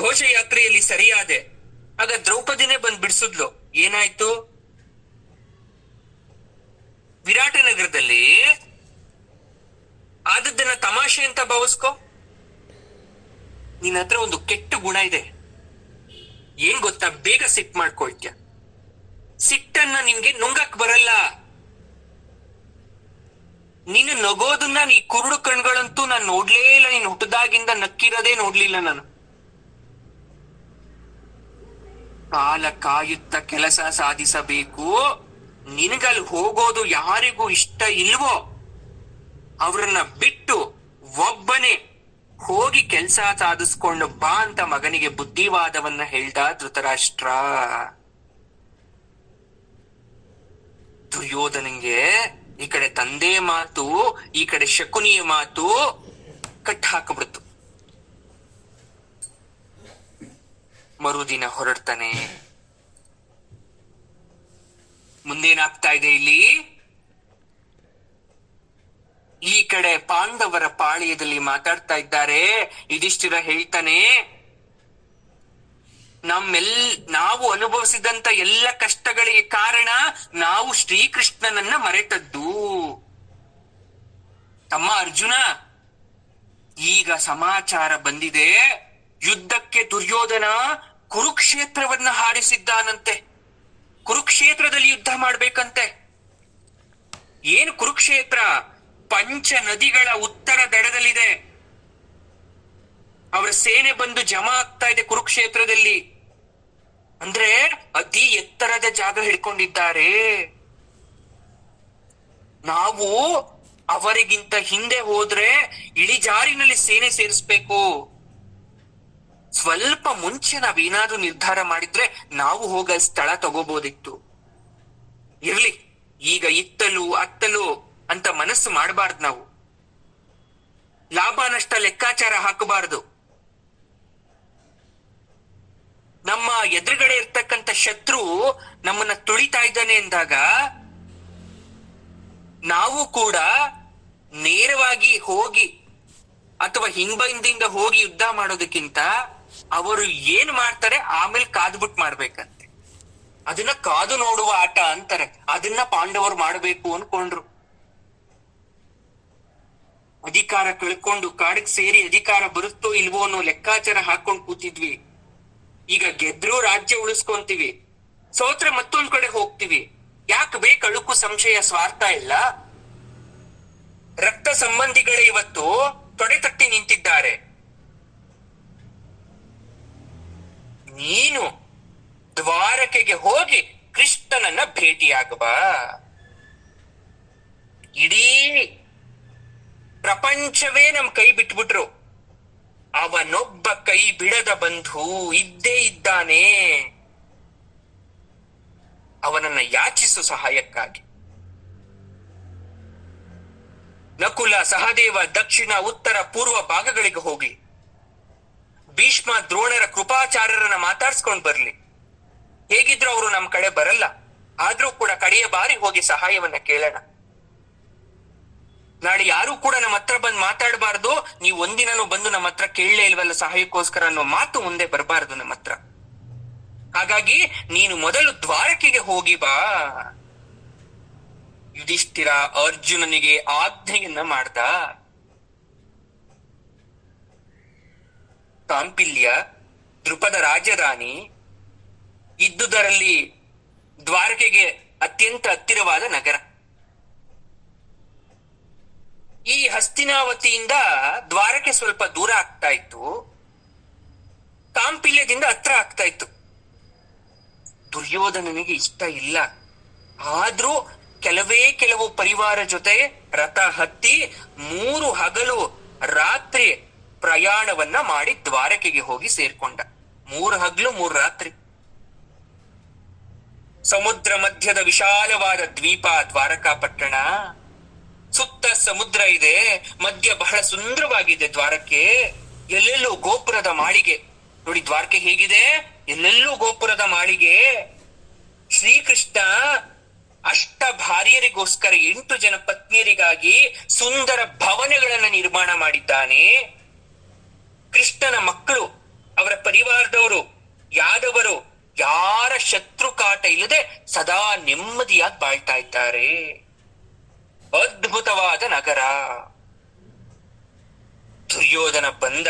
ಘೋಷಯಾತ್ರೆಯಲ್ಲಿ ಸರಿಯಾದೆ, ಆಗ ದ್ರೌಪದಿನೇ ಬಂದ್ ಬಿಡಿಸಿದ್ಲು. ಏನಾಯ್ತು? ವಿರಾಟನಗರದಲ್ಲಿ ಆದದ್ದನ್ನ ತಮಾಷೆ ಅಂತ ಭಾವಿಸ್ಕೊ. ನಿನ್ನ ಹತ್ರ ಒಂದು ಕೆಟ್ಟ ಗುಣ ಇದೆ, ಏನ್ ಗೊತ್ತಾ? ಬೇಗ ಸಿಟ್ ಮಾಡ್ಕೊಳ್ತ್ಯ. ಸಿಟ್ಟನ್ನ ನಿನ್ಗೆ ನುಂಗಕ್ ಬರಲ್ಲ. ನೀನು ನಗೋದನ್ನ, ನೀ ಕುರುಡು ಕಣ್ಗಳಂತೂ ನಾನು ನೋಡ್ಲೇ ಇಲ್ಲ. ನೀನ್ ಹುಟ್ಟದಾಗಿಂದ ನಕ್ಕಿರೋದೇ ನೋಡ್ಲಿಲ್ಲ ನಾನು. ಕಾಲ ಕಾಯುತ್ತ ಕೆಲಸ ಸಾಧಿಸಬೇಕು. ನಿನಗಲ್ಲಿ ಹೋಗೋದು ಯಾರಿಗೂ ಇಷ್ಟ ಇಲ್ವೋ ಅವ್ರನ್ನ ಬಿಟ್ಟು ಒಬ್ಬನೇ ಹೋಗಿ ಕೆಲಸ ಸಾಧಿಸ್ಕೊಂಡು ಬಾ ಅಂತ ಮಗನಿಗೆ ಬುದ್ಧಿವಾದವನ್ನ ಹೇಳ್ದ ಧೃತರಾಷ್ಟ್ರ. ದುರ್ಯೋಧನಂಗೆ ಈ ಕಡೆ ತಂದೆ ಮಾತು, ಈ ಕಡೆ ಶಕುನಿಯ ಮಾತು ಕಟ್ ಹಾಕಬಿಡ್ತು. ಮರುದಿನ ಹೊರಡ್ತಾನೆ. ಮುಂದೇನಾಗ್ತಾ ಇದೆ ಇಲ್ಲಿ? ಈ ಕಡೆ ಪಾಂಡವರ ಪಾಳ್ಯದಲ್ಲಿ ಮಾತಾಡ್ತಾ ಇದ್ದಾರೆ. ಯುಧಿಷ್ಠಿರ ಹೇಳ್ತಾನೆ, ನಾವು ಅನುಭವಿಸಿದಂತ ಎಲ್ಲ ಕಷ್ಟಗಳಿಗೆ ಕಾರಣ ನಾವು ಶ್ರೀಕೃಷ್ಣನನ್ನ ಮರೆತದ್ದು. ತಮ್ಮ ಅರ್ಜುನ, ಈಗ ಸಮಾಚಾರ ಬಂದಿದೆ, ಯುದ್ಧಕ್ಕೆ ದುರ್ಯೋಧನ ಕುರುಕ್ಷೇತ್ರವನ್ನ ಹಾರಿಸಿದ್ದಾನಂತೆ. ಕುರುಕ್ಷೇತ್ರದಲ್ಲಿ ಯುದ್ಧ ಮಾಡ್ಬೇಕಂತೆ. ಏನು ಕುರುಕ್ಷೇತ್ರ? ಪಂಚ ನದಿಗಳ ಉತ್ತರ ದಡದಲ್ಲಿದೆ. ಅವರ ಸೇನೆ ಬಂದು ಜಮಾ ಆಗ್ತಾ ಇದೆ ಕುರುಕ್ಷೇತ್ರದಲ್ಲಿ. ಅಂದ್ರೆ ಅತಿ ಎತ್ತರದ ಜಾಗ ಹಿಡ್ಕೊಂಡಿದ್ದಾರೆ. ನಾವು ಅವರಿಗಿಂತ ಹಿಂದೆ ಹೋದ್ರೆ ಇಳಿಜಾರಿನಲ್ಲಿ ಸೇನೆ ಸೇರಿಸ್ಬೇಕು. ಸ್ವಲ್ಪ ಮುಂಚೆ ನಾವೇನಾದ್ರೂ ನಿರ್ಧಾರ ಮಾಡಿದ್ರೆ ನಾವು ಹೋಗ ಸ್ಥಳ ತಗೋಬೋದಿತ್ತು. ಇರ್ಲಿ, ಈಗ ಇತ್ತಲು ಅತ್ತಲು ಅಂತ ಮನಸ್ಸು ಮಾಡಬಾರ್ದು. ನಾವು ಲಾಭ ನಷ್ಟ ಲೆಕ್ಕಾಚಾರ ಹಾಕಬಾರದು. ನಮ್ಮ ಎದುರುಗಡೆ ಇರ್ತಕ್ಕಂಥ ಶತ್ರು ನಮ್ಮನ್ನ ತುಳಿತಾ ಇದ್ದಾನೆ ಎಂದಾಗ ನಾವು ಕೂಡ ನೇರವಾಗಿ ಹೋಗಿ ಅಥವಾ ಹಿಂಬದಿಯಿಂದ ಹೋಗಿ ಯುದ್ಧ ಮಾಡೋದಕ್ಕಿಂತ ಅವರು ಏನ್ ಮಾಡ್ತಾರೆ ಆಮೇಲೆ ಕಾದ್ಬಿಟ್ಟು ಮಾಡ್ಬೇಕಂತೆ. ಅದನ್ನ ಕಾದು ನೋಡುವ ಆಟ ಅಂತಾರೆ. ಅದನ್ನ ಪಾಂಡವರು ಮಾಡಬೇಕು ಅನ್ಕೊಂಡ್ರು. ಅಧಿಕಾರ ಕಳ್ಕೊಂಡು ಕಾಡಿಗೆ ಸೇರಿ ಅಧಿಕಾರ ಬರುತ್ತೋ ಇಲ್ವೋ ಅನ್ನೋ ಲೆಕ್ಕಾಚಾರ ಹಾಕೊಂಡ್ ಕೂತಿದ್ವಿ. ಈಗ ಗೆದ್ರು ರಾಜ್ಯ ಉಳಿಸ್ಕೊಂತೀವಿ, ಸೋತ್ರ ಮತ್ತೊಂದ್ ಕಡೆ ಹೋಗ್ತೀವಿ. ಯಾಕೆ ಬೇಕು ಅಳುಕು, ಸಂಶಯ, ಸ್ವಾರ್ಥ ಇಲ್ಲ? ರಕ್ತ ಸಂಬಂಧಿಗಳೇ ಇವತ್ತು ತೊಡೆ ತಟ್ಟಿ ನಿಂತಿದ್ದಾರೆ. ನೀನು ದ್ವಾರಕೆಗೆ ಹೋಗಿ ಕೃಷ್ಣನನ್ನ ಭೇಟಿಯಾಗುವ. ಇಡೀ ಪ್ರಪಂಚವೇ ನಮ್ ಕೈ ಬಿಟ್ಬಿಟ್ರು, ಅವನೊಬ್ಬ ಕೈ ಬಿಡದ ಬಂಧು ಇದ್ದೇ ಇದ್ದಾನೆ. ಅವನನ್ನ ಯಾಚಿಸು ಸಹಾಯಕ್ಕಾಗಿ. ನಕುಲ, ಸಹದೇವ ದಕ್ಷಿಣ, ಉತ್ತರ, ಪೂರ್ವ ಭಾಗಗಳಿಗೆ ಹೋಗ್ಲಿ. ಭೀಷ್ಮ, ದ್ರೋಣರ, ಕೃಪಾಚಾರ್ಯರನ್ನ ಮಾತಾಡ್ಸ್ಕೊಂಡ್ ಬರ್ಲಿ. ಹೇಗಿದ್ರು ಅವರು ನಮ್ ಕಡೆ ಬರಲ್ಲ, ಆದ್ರೂ ಕೂಡ ಕಡೆಯ ಬಾರಿ ಹೋಗಿ ಸಹಾಯವನ್ನ ಕೇಳೋಣ. ನಾಳೆ ಯಾರು ಕೂಡ ನಮ್ಮ ಹತ್ರ ಬಂದು ಮಾತಾಡಬಾರ್ದು, ನೀವು ಒಂದಿನೂ ಬಂದು ನಮ್ಮ ಹತ್ರ ಕೇಳಲೇ ಇಲ್ವಲ್ಲ ಸಹಾಯಕ್ಕೋಸ್ಕರ ಅನ್ನೋ ಮಾತು ಮುಂದೆ ಬರಬಾರ್ದು ನಮ್ಮ ಹತ್ರ. ಹಾಗಾಗಿ ನೀನು ಮೊದಲು ದ್ವಾರಕೆಗೆ ಹೋಗಿ ಬಾ. ಯುಧಿಷ್ಠಿರ ಅರ್ಜುನನಿಗೆ ಆಜ್ಞೆಯನ್ನ ಮಾಡ್ದ. ಕಾಂಪಿಲ್ಯ ದೃಪದ ರಾಜಧಾನಿ ಇದ್ದುದರಲ್ಲಿ ದ್ವಾರಕೆಗೆ ಅತ್ಯಂತ ಹತ್ತಿರವಾದ ನಗರ. ಈ ಹಸ್ತಿನಾವತಿಯಿಂದ ದ್ವಾರಕೆ ಸ್ವಲ್ಪ ದೂರ ಆಗ್ತಾ ಇತ್ತು, ಕಾಂಪಿಲ್ಯದಿಂದ ಹತ್ರ ಆಗ್ತಾ ಇತ್ತು. ದುರ್ಯೋಧನನಿಗೆ ಇಷ್ಟ ಇಲ್ಲ. ಆದ್ರೂ ಕೆಲವು ಪರಿವಾರ ಜೊತೆ ರಥ ಹತ್ತಿ 3 ಹಗಲು ರಾತ್ರಿ ಪ್ರಯಾಣವನ್ನ ಮಾಡಿ ದ್ವಾರಕೆಗೆ ಹೋಗಿ ಸೇರ್ಕೊಂಡ. 3 ಹಗಲು 3 ರಾತ್ರಿ. ಸಮುದ್ರ ಮಧ್ಯದ ವಿಶಾಲವಾದ ದ್ವೀಪ ದ್ವಾರಕಾ ಪಟ್ಟಣ. ಸುತ್ತ ಸಮುದ್ರ ಇದೆ, ಮಧ್ಯ ಬಹಳ ಸುಂದರವಾಗಿದೆ ದ್ವಾರಕೆ. ಎಲ್ಲೆಲ್ಲೂ ಗೋಪುರದ ಮಾಳಿಗೆ. ನೋಡಿ ದ್ವಾರಕೆ ಹೇಗಿದೆ, ಎಲ್ಲೆಲ್ಲೂ ಗೋಪುರದ ಮಾಳಿಗೆ. ಶ್ರೀಕೃಷ್ಣ ಅಷ್ಟ ಭಾರ್ಯರಿಗೋಸ್ಕರ 8 ಜನ ಪತ್ನಿಯರಿಗಾಗಿ ಸುಂದರ ಭವನಗಳನ್ನ ನಿರ್ಮಾಣ ಮಾಡಿದ್ದಾನೆ. ಕೃಷ್ಣನ ಮಕ್ಕಳು, ಅವರ ಪರಿವಾರದವರು, ಯಾದವರು ಯಾರ ಶತ್ರು ಕಾಟ ಇಲ್ಲದೆ ಸದಾ ನೆಮ್ಮದಿಯಾಗಿ ಬಾಳ್ತಾ ಇದ್ದಾರೆ. ಅದ್ಭುತವಾದ ನಗರ. ದುರ್ಯೋಧನ ಬಂದ,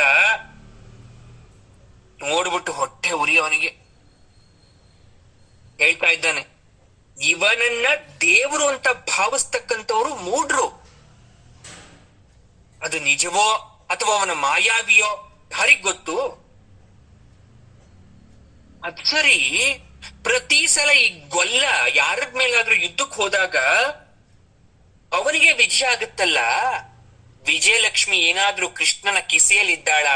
ನೋಡ್ಬಿಟ್ಟು ಹೊಟ್ಟೆ ಉರಿಯವನಿಗೆ ಹೇಳ್ತಾ ಇದ್ದಾನೆ, ಇವನನ್ನ ದೇವರು ಅಂತ ಭಾವಿಸ್ತಕ್ಕಂಥವ್ರು ಮೂಡ್ರು. ಅದು ನಿಜವೋ ಅಥವಾ ಅವನ ಮಾಯಾವಿಯೋ ಯಾರಿಗ್ ಗೊತ್ತು. ಅದ್ ಸರಿ, ಪ್ರತಿ ಸಲ ಈ ಗೊಲ್ಲ ಯಾರದ್ ಮೇಲಾದ್ರೂ ಯುದ್ಧಕ್ಕೆ ಹೋದಾಗ ಅವನಿಗೆ ವಿಜಯ ಆಗುತ್ತಲ್ಲ. ವಿಜಯಲಕ್ಷ್ಮಿ ಏನಾದ್ರೂ ಕೃಷ್ಣನ ಕಿಸೆಯಲ್ಲಿದ್ದಾಳ?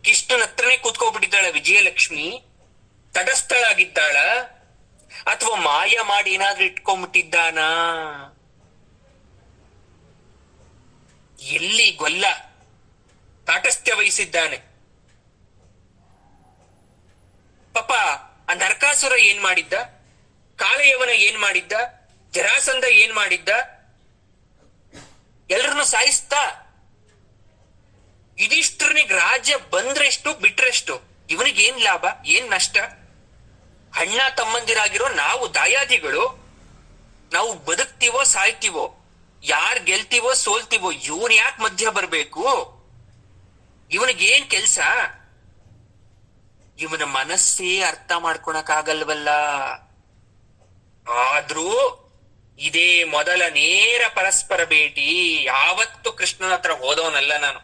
ಕೃಷ್ಣನ ಹತ್ರನೇ ಕೂತ್ಕೋಬಿಟ್ಟಿದ್ದಾಳ ವಿಜಯಲಕ್ಷ್ಮಿ? ತಟಸ್ಥಳಾಗಿದ್ದಾಳ? ಅಥವಾ ಮಾಯ ಮಾಡಿ ಏನಾದ್ರೂ ಇಟ್ಕೊಂಡ್ಬಿಟ್ಟಿದ್ದಾನ? ಎಲ್ಲಿ ಗೊಲ್ಲ ತಾಟಸ್ಥ್ಯ ವಹಿಸಿದ್ದಾನೆ. ಪಾಪ ಆ ನರಕಾಸುರ ಏನ್ ಮಾಡಿದ್ದ? ಕಾಲಯವನ ಏನ್ ಮಾಡಿದ್ದ? ಜರಾಸಂಧ ಏನ್ ಮಾಡಿದ್ದ? ಎಲ್ರನ್ನು ಸಾಯಿಸ್ತಾ. ಯುಧಿಷ್ಠಿರನಿಗೆ ರಾಜ್ಯ ಬಂದ್ರೆಷ್ಟು ಬಿಟ್ರೆಷ್ಟು, ಇವನಿಗೆ ಏನ್ ಲಾಭ, ಏನ್ ನಷ್ಟ? ಅಣ್ಣ ತಮ್ಮಂದಿರಾಗಿರೋ ನಾವು ದಾಯಾದಿಗಳು, ನಾವು ಬದುಕ್ತಿವೋ ಸಾಯ್ತಿವೋ, ಯಾರ್ ಗೆಲ್ತಿವೋ ಸೋಲ್ತಿವೋ, ಇವನ್ ಯಾಕೆ ಮಧ್ಯ ಬರ್ಬೇಕು? ಇವನಿಗೇನ್ ಕೆಲ್ಸ? ಇವನ ಮನಸ್ಸೇ ಅರ್ಥ ಮಾಡ್ಕೊಳಕ್ ಆಗಲ್ವಲ್ಲ. ಆದ್ರೂ ಇದೇ ಮೊದಲ ನೇರ ಪರಸ್ಪರ ಭೇಟಿ. ಯಾವತ್ತು ಕೃಷ್ಣನ ಹತ್ರ ಹೋದವನಲ್ಲ ನಾನು.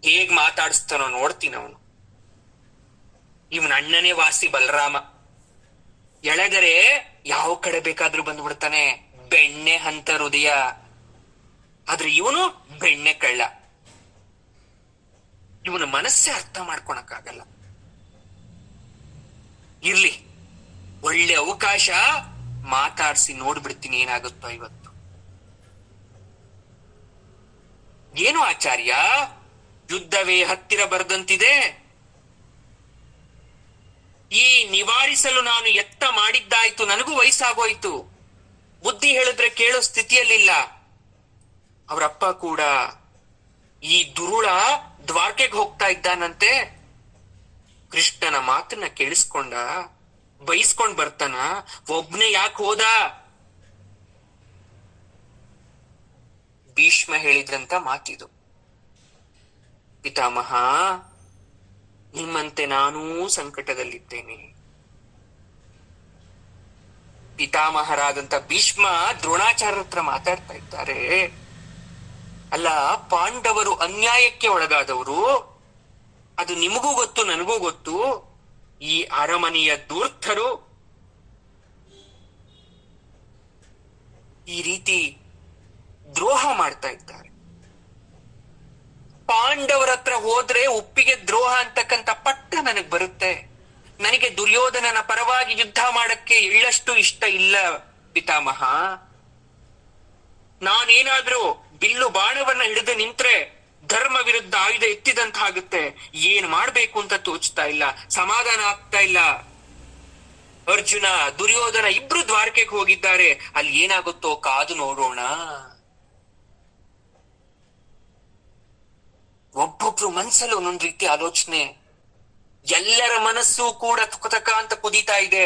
ಹೇಗ್ ಮಾತಾಡಿಸ್ತಾನೋ ನೋಡ್ತೀನಿ ಅವನು. ಇವನ ಅಣ್ಣನೇ ವಾಸಿ ಬಲರಾಮ. ಎಳೆದರೆ ಯಾವ ಕಡೆ ಬೇಕಾದ್ರೂ ಬಂದ್ಬಿಡ್ತಾನೆ. ಬೆಣ್ಣೆ ಹಂತ ಹೃದಯ. ಆದ್ರೆ ಇವನು ಬೆಣ್ಣೆ ಕಳ್ಳ. ಇವನ ಮನಸ್ಸೇ ಅರ್ಥ ಮಾಡ್ಕೊಳಕ್ಕಾಗಲ್ಲ. ಇರ್ಲಿ, ಒಳ್ಳೆ ಅವಕಾಶ, ಮಾತಾಡ್ಸಿ ನೋಡ್ಬಿಡ್ತೀನಿ ಏನಾಗುತ್ತೋ ಇವತ್ತು. ಏನು ಆಚಾರ್ಯ, ಯುದ್ಧವೇ ಹತ್ತಿರ ಬರದಂತಿದೆ. ಈ ನಿವಾರಿಸಲು ನಾನು ಎತ್ತ ಮಾಡಿದ್ದಾಯ್ತು. ನನಗೂ ವಯಸ್ಸಾಗೋಯ್ತು. ಬುದ್ಧಿ ಹೇಳಿದ್ರೆ ಕೇಳೋ ಸ್ಥಿತಿಯಲ್ಲಿಲ್ಲ. ಅವರಪ್ಪ ಕೂಡ ಈ ದುರುಳ ದ್ವಾರಕೆಗೆ ಹೋಗ್ತಾ ಇದ್ದಾನಂತೆ. ಕೃಷ್ಣನ ಮಾತನ್ನ ಕೇಳಿಸ್ಕೊಂಡ, ಬೈಸ್ಕೊಂಡ್ ಬರ್ತಾನ. ಒಬ್ನೇ ಯಾಕೆ ಹೋದ? ಭೀಷ್ಮ ಹೇಳಿದ್ರಂತ ಮಾತಿದು. ಪಿತಾಮಹ, ನಿಮ್ಮಂತೆ ನಾನೂ ಸಂಕಟದಲ್ಲಿದ್ದೇನೆ. ಪಿತಾಮಹರಾದಂತ ಭೀಷ್ಮ ದ್ರೋಣಾಚಾರ್ಯರ ಹತ್ರ ಮಾತಾಡ್ತಾ ಇದ್ದಾರೆ. ಅಲ್ಲ, ಪಾಂಡವರು ಅನ್ಯಾಯಕ್ಕೆ ಒಳಗಾದವರು. ಅದು ನಿಮಗೂ ಗೊತ್ತು, ನನಗೂ ಗೊತ್ತು. ಈ ಅರಮನೆಯ ಧೂರ್ತರು ಈ ರೀತಿ ದ್ರೋಹ ಮಾಡ್ತಾ ಇದ್ದಾರೆ. ಪಾಂಡವರ ಹತ್ರ ಹೋದ್ರೆ ಒಪ್ಪಿಗೆ ದ್ರೋಹ ಅಂತಕ್ಕಂಥ ಪಟ್ಟ ನನಗ್ ಬರುತ್ತೆ. ನನಗೆ ದುರ್ಯೋಧನನ ಪರವಾಗಿ ಯುದ್ಧ ಮಾಡಕ್ಕೆ ಎಳ್ಳಷ್ಟು ಇಷ್ಟ ಇಲ್ಲ ಪಿತಾಮಹ. ನಾನೇನಾದ್ರೂ ಬಿಲ್ಲು ಬಾಣವನ್ನ ಹಿಡಿದು ನಿಂತ್ರೆ ಧರ್ಮ ವಿರುದ್ಧ ಆಯುಧ ಎತ್ತಿದಂತಾಗುತ್ತೆ. ಏನ್ ಮಾಡ್ಬೇಕು ಅಂತ ತೋಚ್ತಾ ಇಲ್ಲ, ಸಮಾಧಾನ ಆಗ್ತಾ ಇಲ್ಲ. ಅರ್ಜುನ, ದುರ್ಯೋಧನ ಇಬ್ರು ದ್ವಾರಕೆಗೆ ಹೋಗಿದ್ದಾರೆ. ಅಲ್ಲಿ ಏನಾಗುತ್ತೋ ಕಾದು ನೋಡೋಣ. ಒಬ್ಬೊಬ್ರು ಮನ್ಸಲ್ಲಿ ಒಂದೊಂದ್ ರೀತಿ ಆಲೋಚನೆ. ಎಲ್ಲರ ಮನಸ್ಸು ಕೂಡ ತುಕತಕ ಅಂತ ಕುದೀತಾ ಇದೆ.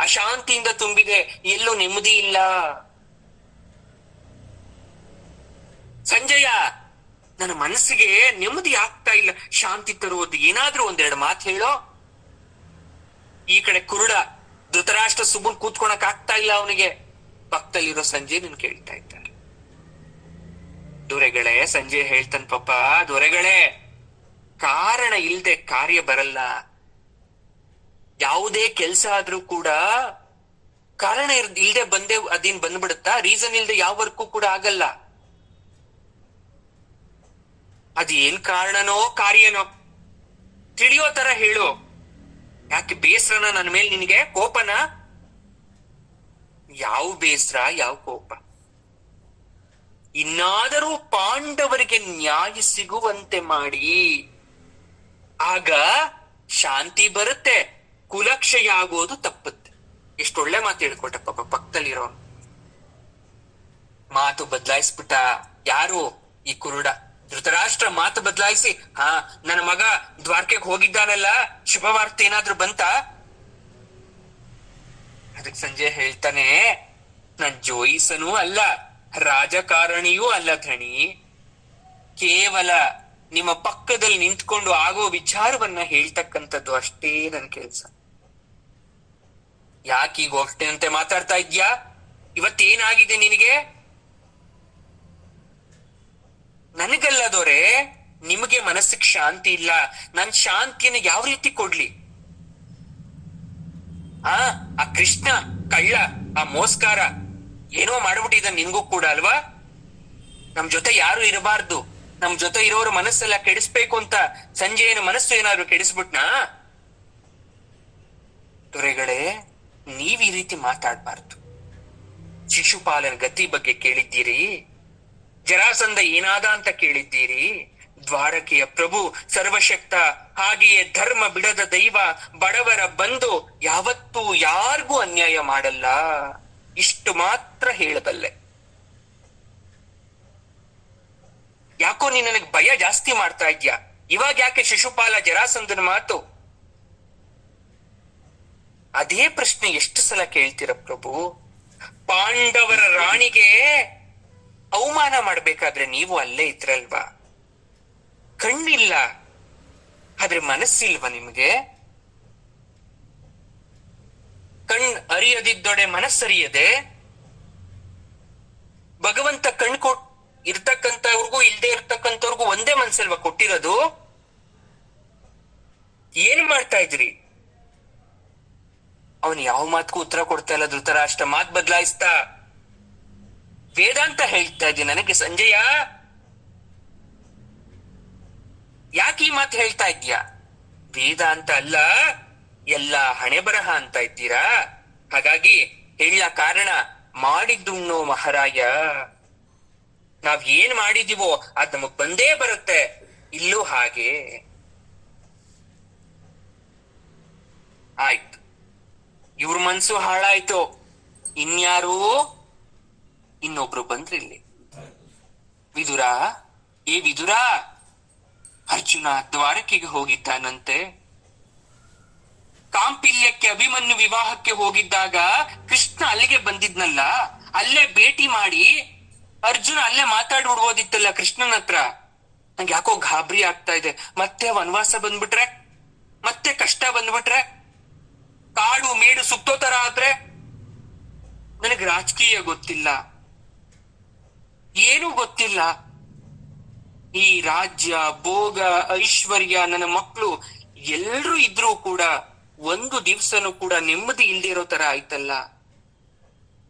ಅಶಾಂತಿಯಿಂದ ತುಂಬಿದೆ. ಎಲ್ಲೂ ನೆಮ್ಮದಿ ಇಲ್ಲ. ಸಂಜಯ, ನನ್ನ ಮನಸ್ಸಿಗೆ ನೆಮ್ಮದಿ ಆಗ್ತಾ ಇಲ್ಲ. ಶಾಂತಿ ತರುವುದು ಏನಾದ್ರೂ ಒಂದೆರಡು ಮಾತು ಹೇಳೋ. ಈ ಕಡೆ ಕುರುಡ ಧೃತರಾಷ್ಟ್ರ ಸುಬ್ಬನ್ ಕೂತ್ಕೊಳಕ್ ಆಗ್ತಾ ಇಲ್ಲ ಅವನಿಗೆ. ಪಕ್ಕದಲ್ಲಿರೋ ಸಂಜಯ್ ನನ್ ಕೇಳ್ತಾ ಇದ್ದಾರೆ. ದೊರೆಗಳೇ, ಸಂಜಯ್ ಹೇಳ್ತಾನೆ, ಪಾಪ ದೊರೆಗಳೇ, ಕಾರಣ ಇಲ್ದೆ ಕಾರ್ಯ ಬರಲ್ಲ. ಯಾವುದೇ ಕೆಲ್ಸ ಆದ್ರೂ ಕೂಡ ಕಾರಣ ಇಲ್ದೆ ಬಂದೆ ಅದೇನ್ ಬಂದ್ಬಿಡುತ್ತಾ? ರೀಸನ್ ಇಲ್ದೆ ಯಾವ ವರ್ಕು ಕೂಡ ಆಗಲ್ಲ. ಅದೇನ್ ಕಾರಣನೋ ಕಾರ್ಯನೋ ತಿಳಿಯೋ ತರ ಹೇಳು. ಯಾಕೆ ಬೇಸರನ ನನ್ನ ಮೇಲೆ ನಿನಗೆ? ಕೋಪನ? ಯಾವ ಬೇಸರ, ಯಾವ ಕೋಪ? ಇನ್ನಾದರೂ ಪಾಂಡವರಿಗೆ ನ್ಯಾಯ ಸಿಗುವಂತೆ ಮಾಡಿ, ಆಗ ಶಾಂತಿ ಬರುತ್ತೆ, ಕುಲಕ್ಷಯ ಆಗೋದು ತಪ್ಪುತ್ತೆ. ಎಷ್ಟೊಳ್ಳೆ ಮಾತು ಹೇಳ್ಕೊಟ್ಟ ಪಾಪ ಪಕ್ಕದಲ್ಲಿರೋನು. ಮಾತು ಬದಲಾಯಿಸ್ಬಿಟ್ಟ. ಯಾರು? ಈ ಕುರುಡ ಧೃತರಾಷ್ಟ್ರ ಮಾತು ಬದಲಾಯಿಸಿ, ನನ್ನ ಮಗ ದ್ವಾರಕೆಗೆ ಹೋಗಿದ್ದಾನಲ್ಲ, ಶುಭವಾರ್ತೆ ಏನಾದ್ರೂ ಬಂತ? ಅದಕ್ಕೆ ಸಂಜಯ್ ಹೇಳ್ತಾನೆ, ನನ್ ಜೋಯಿಸನೂ ಅಲ್ಲ, ರಾಜಕಾರಣಿಯೂ ಅಲ್ಲ ಧಣಿ. ಕೇವಲ ನಿಮ್ಮ ಪಕ್ಕದಲ್ಲಿ ನಿಂತ್ಕೊಂಡು ಆಗೋ ವಿಚಾರವನ್ನ ಹೇಳ್ತಕ್ಕಂಥದ್ದು ಅಷ್ಟೇ ನನ್ ಕೆಲ್ಸ. ಯಾಕೀಗ ಅಷ್ಟೇನಂತೆ ಮಾತಾಡ್ತಾ ಇದ್ಯಾ? ಇವತ್ತೇನಾಗಿದೆ ನಿನಗೆ? ನನಗಲ್ಲದೋರೆ, ನಿಮಗೆ ಮನಸ್ಸಿಗೆ ಶಾಂತಿ ಇಲ್ಲ. ನನ್ ಶಾಂತಿಯನ್ನು ಯಾವ ರೀತಿ ಕೊಡ್ಲಿ? ಆ ಕೃಷ್ಣ ಕಳ್ಳ, ಆ ಮೋಸ್ಕಾರ ಏನೋ ಮಾಡ್ಬಿಟ್ಟಿದ ನಿನ್ಗೂ ಕೂಡ ಅಲ್ವಾ? ನಮ್ ಜೊತೆ ಯಾರು ಇರಬಾರ್ದು, ನಮ್ ಜೊತೆ ಇರೋರ ಮನಸ್ಸೆಲ್ಲ ಕೆಡಿಸ್ಬೇಕು ಅಂತ ಸಂಜೆಯನ ಮನಸ್ಸು ಏನಾದ್ರು ಕೆಡಿಸ್ಬಿಟ್ನಾ? ದೊರೆಗಳೇ, ನೀವ್ ಈ ರೀತಿ ಮಾತಾಡ್ಬಾರ್ದು. ಶಿಶುಪಾಲನ ಗತಿ ಬಗ್ಗೆ ಕೇಳಿದ್ದೀರಿ? ಜರಾಸಂಧ ಏನಾದ ಅಂತ ಕೇಳಿದ್ದೀರಿ? ದ್ವಾರಕೆಯ ಪ್ರಭು ಸರ್ವಶಕ್ತ, ಹಾಗೆಯೇ ಧರ್ಮ ಬಿಡದ ದೈವ, ಬಡವರ ಬಂದು ಯಾವತ್ತೂ ಯಾರಿಗೂ ಅನ್ಯಾಯ ಮಾಡಲ್ಲ. ಇಷ್ಟು ಮಾತ್ರ ಹೇಳಬಲ್ಲೆ. ಯಾಕೋ ನೀನ್ ನನಗೆ ಭಯ ಜಾಸ್ತಿ ಮಾಡ್ತಾ ಇದ್ಯಾ? ಇವಾಗ ಯಾಕೆ ಶಿಶುಪಾಲ ಜರಾಸಂಧನ ಮಾತು? ಅದೇ ಪ್ರಶ್ನೆ ಎಷ್ಟು ಸಲ ಕೇಳ್ತೀರ ಪ್ರಭು? ಪಾಂಡವರ ರಾಣಿಗೆ ಅವಮಾನ ಮಾಡ್ಬೇಕಾದ್ರೆ ನೀವು ಅಲ್ಲೇ ಇದ್ರಲ್ವಾ? ಕಣ್ಣಿಲ್ಲ, ಆದ್ರೆ ಮನಸ್ಸಿಲ್ವಾ ನಿಮ್ಗೆ? ಕಣ್ ಅರಿಯದಿದ್ದೊಡೆ ಮನಸ್ಸರಿಯದೆ. ಭಗವಂತ ಕಣ್ ಇರ್ತಕ್ಕಂಥವ್ರಿಗೂ ಇಲ್ದೇ ಇರ್ತಕ್ಕಂಥವ್ರಿಗೂ ಒಂದೇ ಮನ್ಸಲ್ವಾ ಕೊಟ್ಟಿರೋದು? ಏನ್ ಮಾಡ್ತಾ ಇದ್ರಿ? ಅವನ್ ಯಾವ ಮಾತ್ಗೂ ಉತ್ತರ ಕೊಡ್ತಾ ಇಲ್ಲ ಧೃತರಾಷ್ಟ್ರ. ಮಾತ್ ಬದಲಾಯಿಸ್ತಾ ವೇದಾಂತ ಹೇಳ್ತಾ ಇದ್ದೀನಿ ನನಗೆ. ಸಂಜಯ, ಯಾಕೆ ಈ ಮಾತು ಹೇಳ್ತಾ ಇದ್ಯಾ? ವೇದಾಂತ ಅಲ್ಲ, ಎಲ್ಲ ಹಣೆ ಬರಹ ಅಂತ ಇದ್ದೀರಾ. ಹಾಗಾಗಿ ಹೇಳ ಕಾರಣ ಮಾಡಿದ್ದುಣ್ಣೋ ಮಹಾರಾಯ. ನಾವ್ ಏನ್ ಮಾಡಿದೀವೋ ಅದ್ ನಮಗ್ ಬಂದೇ ಬರುತ್ತೆ. ಇಲ್ಲೂ ಹಾಗೆ. ಆಯ್ತು, ಇವ್ರ ಮನ್ಸು ಹಾಳಾಯ್ತು. ಇನ್ಯಾರು? ಇನ್ನೊಬ್ರು ಬಂದ್ರಿ ಇಲ್ಲಿ. ವಿದುರ, ಏ ವಿದುರ, ಅರ್ಜುನ ದ್ವಾರಕೆಗೆ ಹೋಗಿದ್ದಾನಂತೆ. ಕಾಂಪಿಲ್ಯಕ್ಕೆ ಅಭಿಮನ್ಯು ವಿವಾಹಕ್ಕೆ ಹೋಗಿದ್ದಾಗ ಕೃಷ್ಣ ಅಲ್ಲಿಗೆ ಬಂದಿದ್ನಲ್ಲ, ಅಲ್ಲೇ ಭೇಟಿ ಮಾಡಿ ಅರ್ಜುನ ಅಲ್ಲೇ ಮಾತಾಡ್ಬಿಡ್ಬೋದಿತ್ತಲ್ಲ ಕೃಷ್ಣನ ಹತ್ರ. ನಂಗೆ ಯಾಕೋ ಗಾಬರಿ ಆಗ್ತಾ ಇದೆ. ಮತ್ತೆ ವನವಾಸ ಬಂದ್ಬಿಟ್ರೆ, ಮತ್ತೆ ಕಷ್ಟ ಬಂದ್ಬಿಟ್ರೆ, ಕಾಡು ಮೇಡು ಸುತ್ತೋ ತರ ಆದ್ರೆ. ನನಗೆ ರಾಜಕೀಯ ಗೊತ್ತಿಲ್ಲ, ಏನೂ ಗೊತ್ತಿಲ್ಲ. ಈ ರಾಜ್ಯ, ಭೋಗ, ಐಶ್ವರ್ಯ, ನನ್ನ ಮಕ್ಕಳು ಎಲ್ರೂ ಇದ್ರೂ ಕೂಡ ಒಂದು ದಿವ್ಸನೂ ಕೂಡ ನೆಮ್ಮದಿ ಇಲ್ದಿರೋ ತರ ಆಯ್ತಲ್ಲ.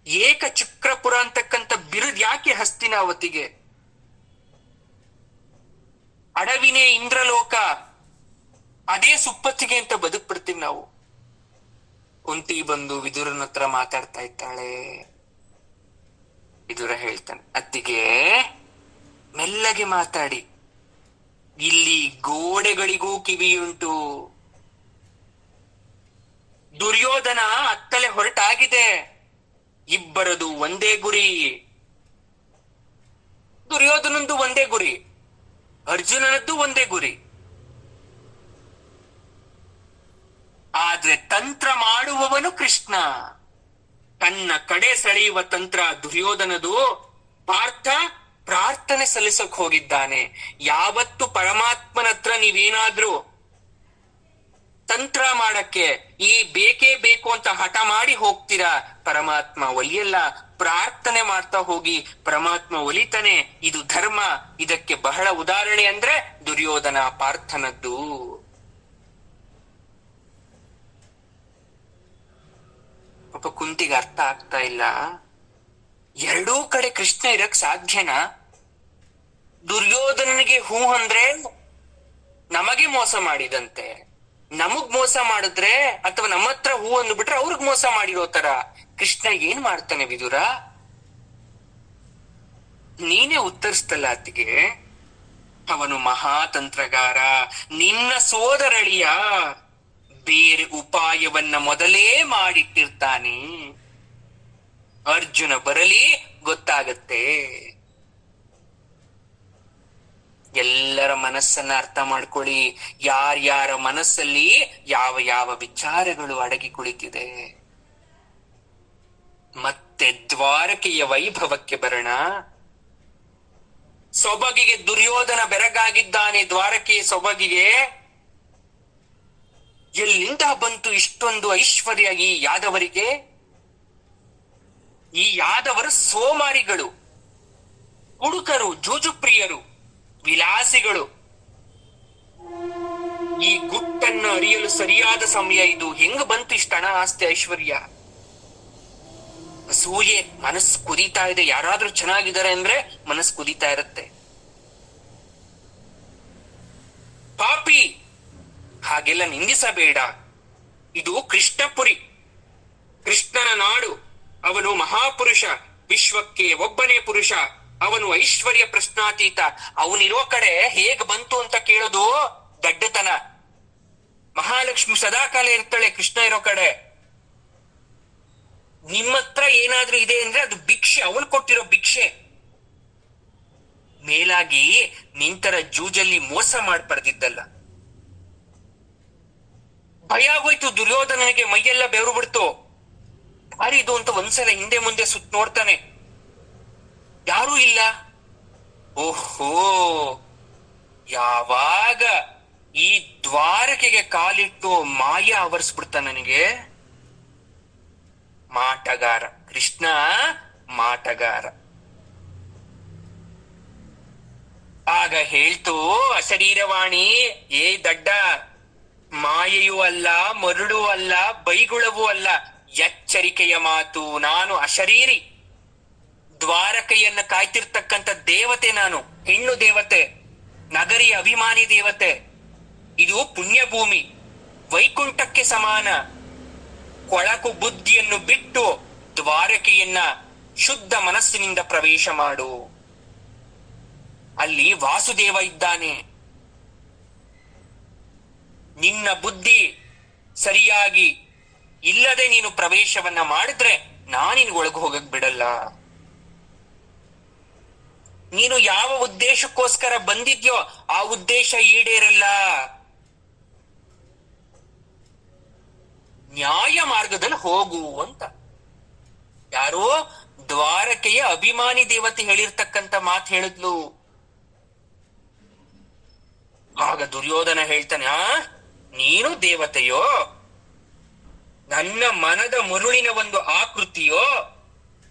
ಏಕ ಚಕ್ರಪುರ ಅಂತಕ್ಕಂಥ ಬಿರುದು ಯಾಕೆ ಹಸ್ತಿನಾವತಿಗೆ? ಅಡವಿನೇ ಇಂದ್ರಲೋಕ, ಅದೇ ಸುಪ್ಪತ್ತಿಗೆ ಅಂತ ಬದುಕ್ಬಿಡ್ತೀವಿ ನಾವು. ಕುಂತಿ ಬಂದು ವಿದುರನ ಹತ್ರ ಮಾತಾಡ್ತಾ ಇದ್ದಾಳೆ. ವಿದುರ ಹೇಳ್ತಾನೆ, ಅತ್ತಿಗೆ ಮೆಲ್ಲಗೆ ಮಾತಾಡಿ, ಇಲ್ಲಿ ಗೋಡೆಗಳಿಗೂ ಕಿವಿಯುಂಟು. ದುರ್ಯೋಧನ ಅತ್ತಲೆ ಹೊರಟಾಗಿದೆ. ಇಬ್ಬರದು ಒಂದೇ ಗುರಿ. ದುರ್ಯೋಧನಂದು ಒಂದೇ ಗುರಿ, ಅರ್ಜುನನದ್ದು ಒಂದೇ ಗುರಿ. ಆದ್ರೆ ತಂತ್ರ ಮಾಡುವವನು ಕೃಷ್ಣ. ತನ್ನ ಕಡೆ ಸೆಳೆಯುವ ತಂತ್ರ ದುರ್ಯೋಧನದು. ಪಾರ್ಥ ಪ್ರಾರ್ಥನೆ ಸಲ್ಲಿಸಕ್ ಹೋಗಿದ್ದಾನೆ. ಯಾವತ್ತು ಪರಮಾತ್ಮನ ಹತ್ರ ನೀವೇನಾದ್ರೂ ತಂತ್ರ ಮಾಡಕ್ಕೆ ಈ ಬೇಕೇ ಬೇಕು ಅಂತ ಹಠ ಮಾಡಿ ಹೋಗ್ತೀರಾ, ಪರಮಾತ್ಮ ಒಲಿಯಲ್ಲ. ಪ್ರಾರ್ಥನೆ ಮಾಡ್ತಾ ಹೋಗಿ, ಪರಮಾತ್ಮ ಒಲಿತಾನೆ. ಇದು ಧರ್ಮ. ಇದಕ್ಕೆ ಬಹಳ ಉದಾಹರಣೆ ಅಂದ್ರೆ ದುರ್ಯೋಧನ ಪಾರ್ಥನದ್ದು. ಪಾಪ ಕುಂತಿಗೆ ಅರ್ಥ ಆಗ್ತಾ ಇಲ್ಲ. ಎರಡೂ ಕಡೆ ಕೃಷ್ಣ ಇರಕ್ ಸಾಧ್ಯನಾ? ದುರ್ಯೋಧನನಿಗೆ ಹೂ ಅಂದ್ರೆ ನಮಗೆ ಮೋಸ ಮಾಡಿದಂತೆ, ನಮಗ್ ಮೋಸ ಮಾಡಿದ್ರೆ ಅಥವಾ ನಮ್ಮ ಹತ್ರ ಹೂ ಅಂದ್ಬಿಟ್ರೆ ಅವ್ರಿಗ್ ಮೋಸ ಮಾಡಿರೋ ತರ. ಕೃಷ್ಣ ಏನ್ ಮಾಡ್ತಾನೆ ವಿದುರ? ನೀನೇ ಉತ್ತರಿಸ್ತಲ್ಲ ಅತ್ತಿಗೆ. ಅವನು ಮಹಾತಂತ್ರಗಾರ, ನಿನ್ನ ಸೋದರಳಿಯ. ಬೇರೆ ಉಪಾಯವನ್ನ ಮೊದಲೇ ಮಾಡಿಟ್ಟಿರ್ತಾನೆ. ಅರ್ಜುನ ಬರಲಿ, ಗೊತ್ತಾಗತ್ತೆ. ಎಲ್ಲರ ಮನಸ್ಸನ್ನ ಅರ್ಥ ಮಾಡ್ಕೊಳ್ಳಿ. ಯಾರ್ಯಾರ ಮನಸ್ಸಲ್ಲಿ ಯಾವ ಯಾವ ವಿಚಾರಗಳು ಅಡಗಿ ಕುಳಿತಿದೆ. ಮತ್ತೆ ದ್ವಾರಕೆಯ ವೈಭವಕ್ಕೆ ಬರೋಣ. ಸೊಬಗಿಗೆ ದುರ್ಯೋಧನ ಬೆರಗಾಗಿದ್ದಾನೆ. ದ್ವಾರಕೆಯ ಸೊಬಗಿಗೆ ಎಲ್ಲಿಂದ ಬಂತು ಇಷ್ಟೊಂದು ಐಶ್ವರ್ಯ ಈ ಯಾದವರಿಗೆ? ಈ ಯಾದವರು ಸೋಮಾರಿಗಳು, ಹುಡುಕರು, ಜೂಜುಪ್ರಿಯರು, ವಿಲಾಸಿಗಳು. ಈ ಗುಟ್ಟನ್ನು ಅರಿಯಲು ಸರಿಯಾದ ಸಮಯ ಇದು. ಹೆಂಗ್ ಬಂತು ಇಷ್ಟ ಹಣ, ಆಸ್ತಿ, ಐಶ್ವರ್ಯ? ಅಸೂಯೆ, ಮನಸ್ಸು ಕುದೀತಾ ಇದೆ. ಯಾರಾದ್ರೂ ಚೆನ್ನಾಗಿದ್ದಾರೆ ಅಂದ್ರೆ ಮನಸ್ಸು ಕುದೀತಾ ಇರುತ್ತೆ. ಪಾಪಿ, ಹಾಗೆಲ್ಲ ನಿಂದಿಸಬೇಡ. ಇದು ಕೃಷ್ಣಪುರಿ, ಕೃಷ್ಣನ ನಾಡು. ಅವನು ಮಹಾಪುರುಷ, ವಿಶ್ವಕ್ಕೆ ಒಬ್ಬನೇ ಪುರುಷ. ಅವನು ಐಶ್ವರ್ಯ ಪ್ರಶ್ನಾತೀತ. ಅವನಿರೋ ಕಡೆ ಹೇಗ್ ಬಂತು ಅಂತ ಕೇಳೋದು ದಡ್ಡತನ. ಮಹಾಲಕ್ಷ್ಮಿ ಸದಾಕಾಲ ಇರ್ತಾಳೆ ಕೃಷ್ಣ ಇರೋ ಕಡೆ. ನಿಮ್ಮ ಹತ್ರ ಏನಾದ್ರೂ ಇದೆ ಅಂದ್ರೆ ಅದು ಭಿಕ್ಷೆ, ಅವನು ಕೊಟ್ಟಿರೋ ಭಿಕ್ಷೆ. ಮೇಲಾಗಿ ನಿಂತರ ಜೂಜಲ್ಲಿ ಮೋಸ ಮಾಡ್ಬಾರ್ದಿದ್ದಲ್ಲ. ಭಯ ಆಗೋಯ್ತು ದುರ್ಯೋಧನನಿಗೆ. ಮೈಯೆಲ್ಲ ಬೆವರು ಬಿಡ್ತು. ಯಾರಿದು ಅಂತ ಒಂದ್ಸಲ ಹಿಂದೆ ಮುಂದೆ ಸುತ್ತ ನೋಡ್ತಾನೆ, ಯಾರೂ ಇಲ್ಲ. ಓಹೋ, ಯಾವಾಗ ಈ ದ್ವಾರಕೆಗೆ ಕಾಲಿಟ್ಟು ಮಾಯ ಆವರಿಸ್ಬಿಡ್ತ ನನಗೆ. ಮಾಟಗಾರ ಕೃಷ್ಣ, ಮಾಟಗಾರ. ಆಗ ಹೇಳ್ತು ಅಶರೀರವಾಣಿ, ಏ ದಡ್ಡ, ಮಾಯೆಯೂ ಅಲ್ಲ, ಮರುಳು ಅಲ್ಲ, ಬೈಗುಳವೂ ಅಲ್ಲ, ಎಚ್ಚರಿಕೆಯ ಮಾತು. ನಾನು ಅಶರೀರಿ, ದ್ವಾರಕೆಯನ್ನ ಕಾಯ್ತಿರ್ತಕ್ಕಂಥ ದೇವತೆ. ನಾನು ಹೆಣ್ಣು ದೇವತೆ, ನಗರಿಯ ಅಭಿಮಾನಿ ದೇವತೆ. ಇದು ಪುಣ್ಯ ಭೂಮಿ, ವೈಕುಂಠಕ್ಕೆ ಸಮಾನ. ಕೊಳಕು ಬುದ್ಧಿಯನ್ನು ಬಿಟ್ಟು ದ್ವಾರಕೆಯನ್ನ ಶುದ್ಧ ಮನಸ್ಸಿನಿಂದ ಪ್ರವೇಶ ಮಾಡು. ಅಲ್ಲಿ ವಾಸುದೇವ ಇದ್ದಾನೆ. ನಿನ್ನ ಬುದ್ಧಿ ಸರಿಯಾಗಿ ಇಲ್ಲದೆ ನೀನು ಪ್ರವೇಶವನ್ನ ಮಾಡಿದ್ರೆ ನಾನಿನ್ ಒಳಗೆ ಹೋಗಕ್ ಬಿಡಲ್ಲ. ನೀನು ಯಾವ ಉದ್ದೇಶಕ್ಕೋಸ್ಕರ ಬಂದಿದ್ಯೋ ಆ ಉದ್ದೇಶ ಈಡೇರಲ್ಲ. ನ್ಯಾಯ ಮಾರ್ಗದಲ್ಲಿ ಹೋಗು ಅಂತ ಯಾರೋ ದ್ವಾರಕೆಯ ಅಭಿಮಾನಿ ದೇವತೆ ಹೇಳಿರ್ತಕ್ಕಂಥ ಮಾತು ಹೇಳಿದ್ಲು. ಆಗ ದುರ್ಯೋಧನ ಹೇಳ್ತಾನೆ, ನೀನು ದೇವತೆಯೋ, ನನ್ನ ಮನದ ಮುರುಳಿನ ಒಂದು ಆಕೃತಿಯೋ,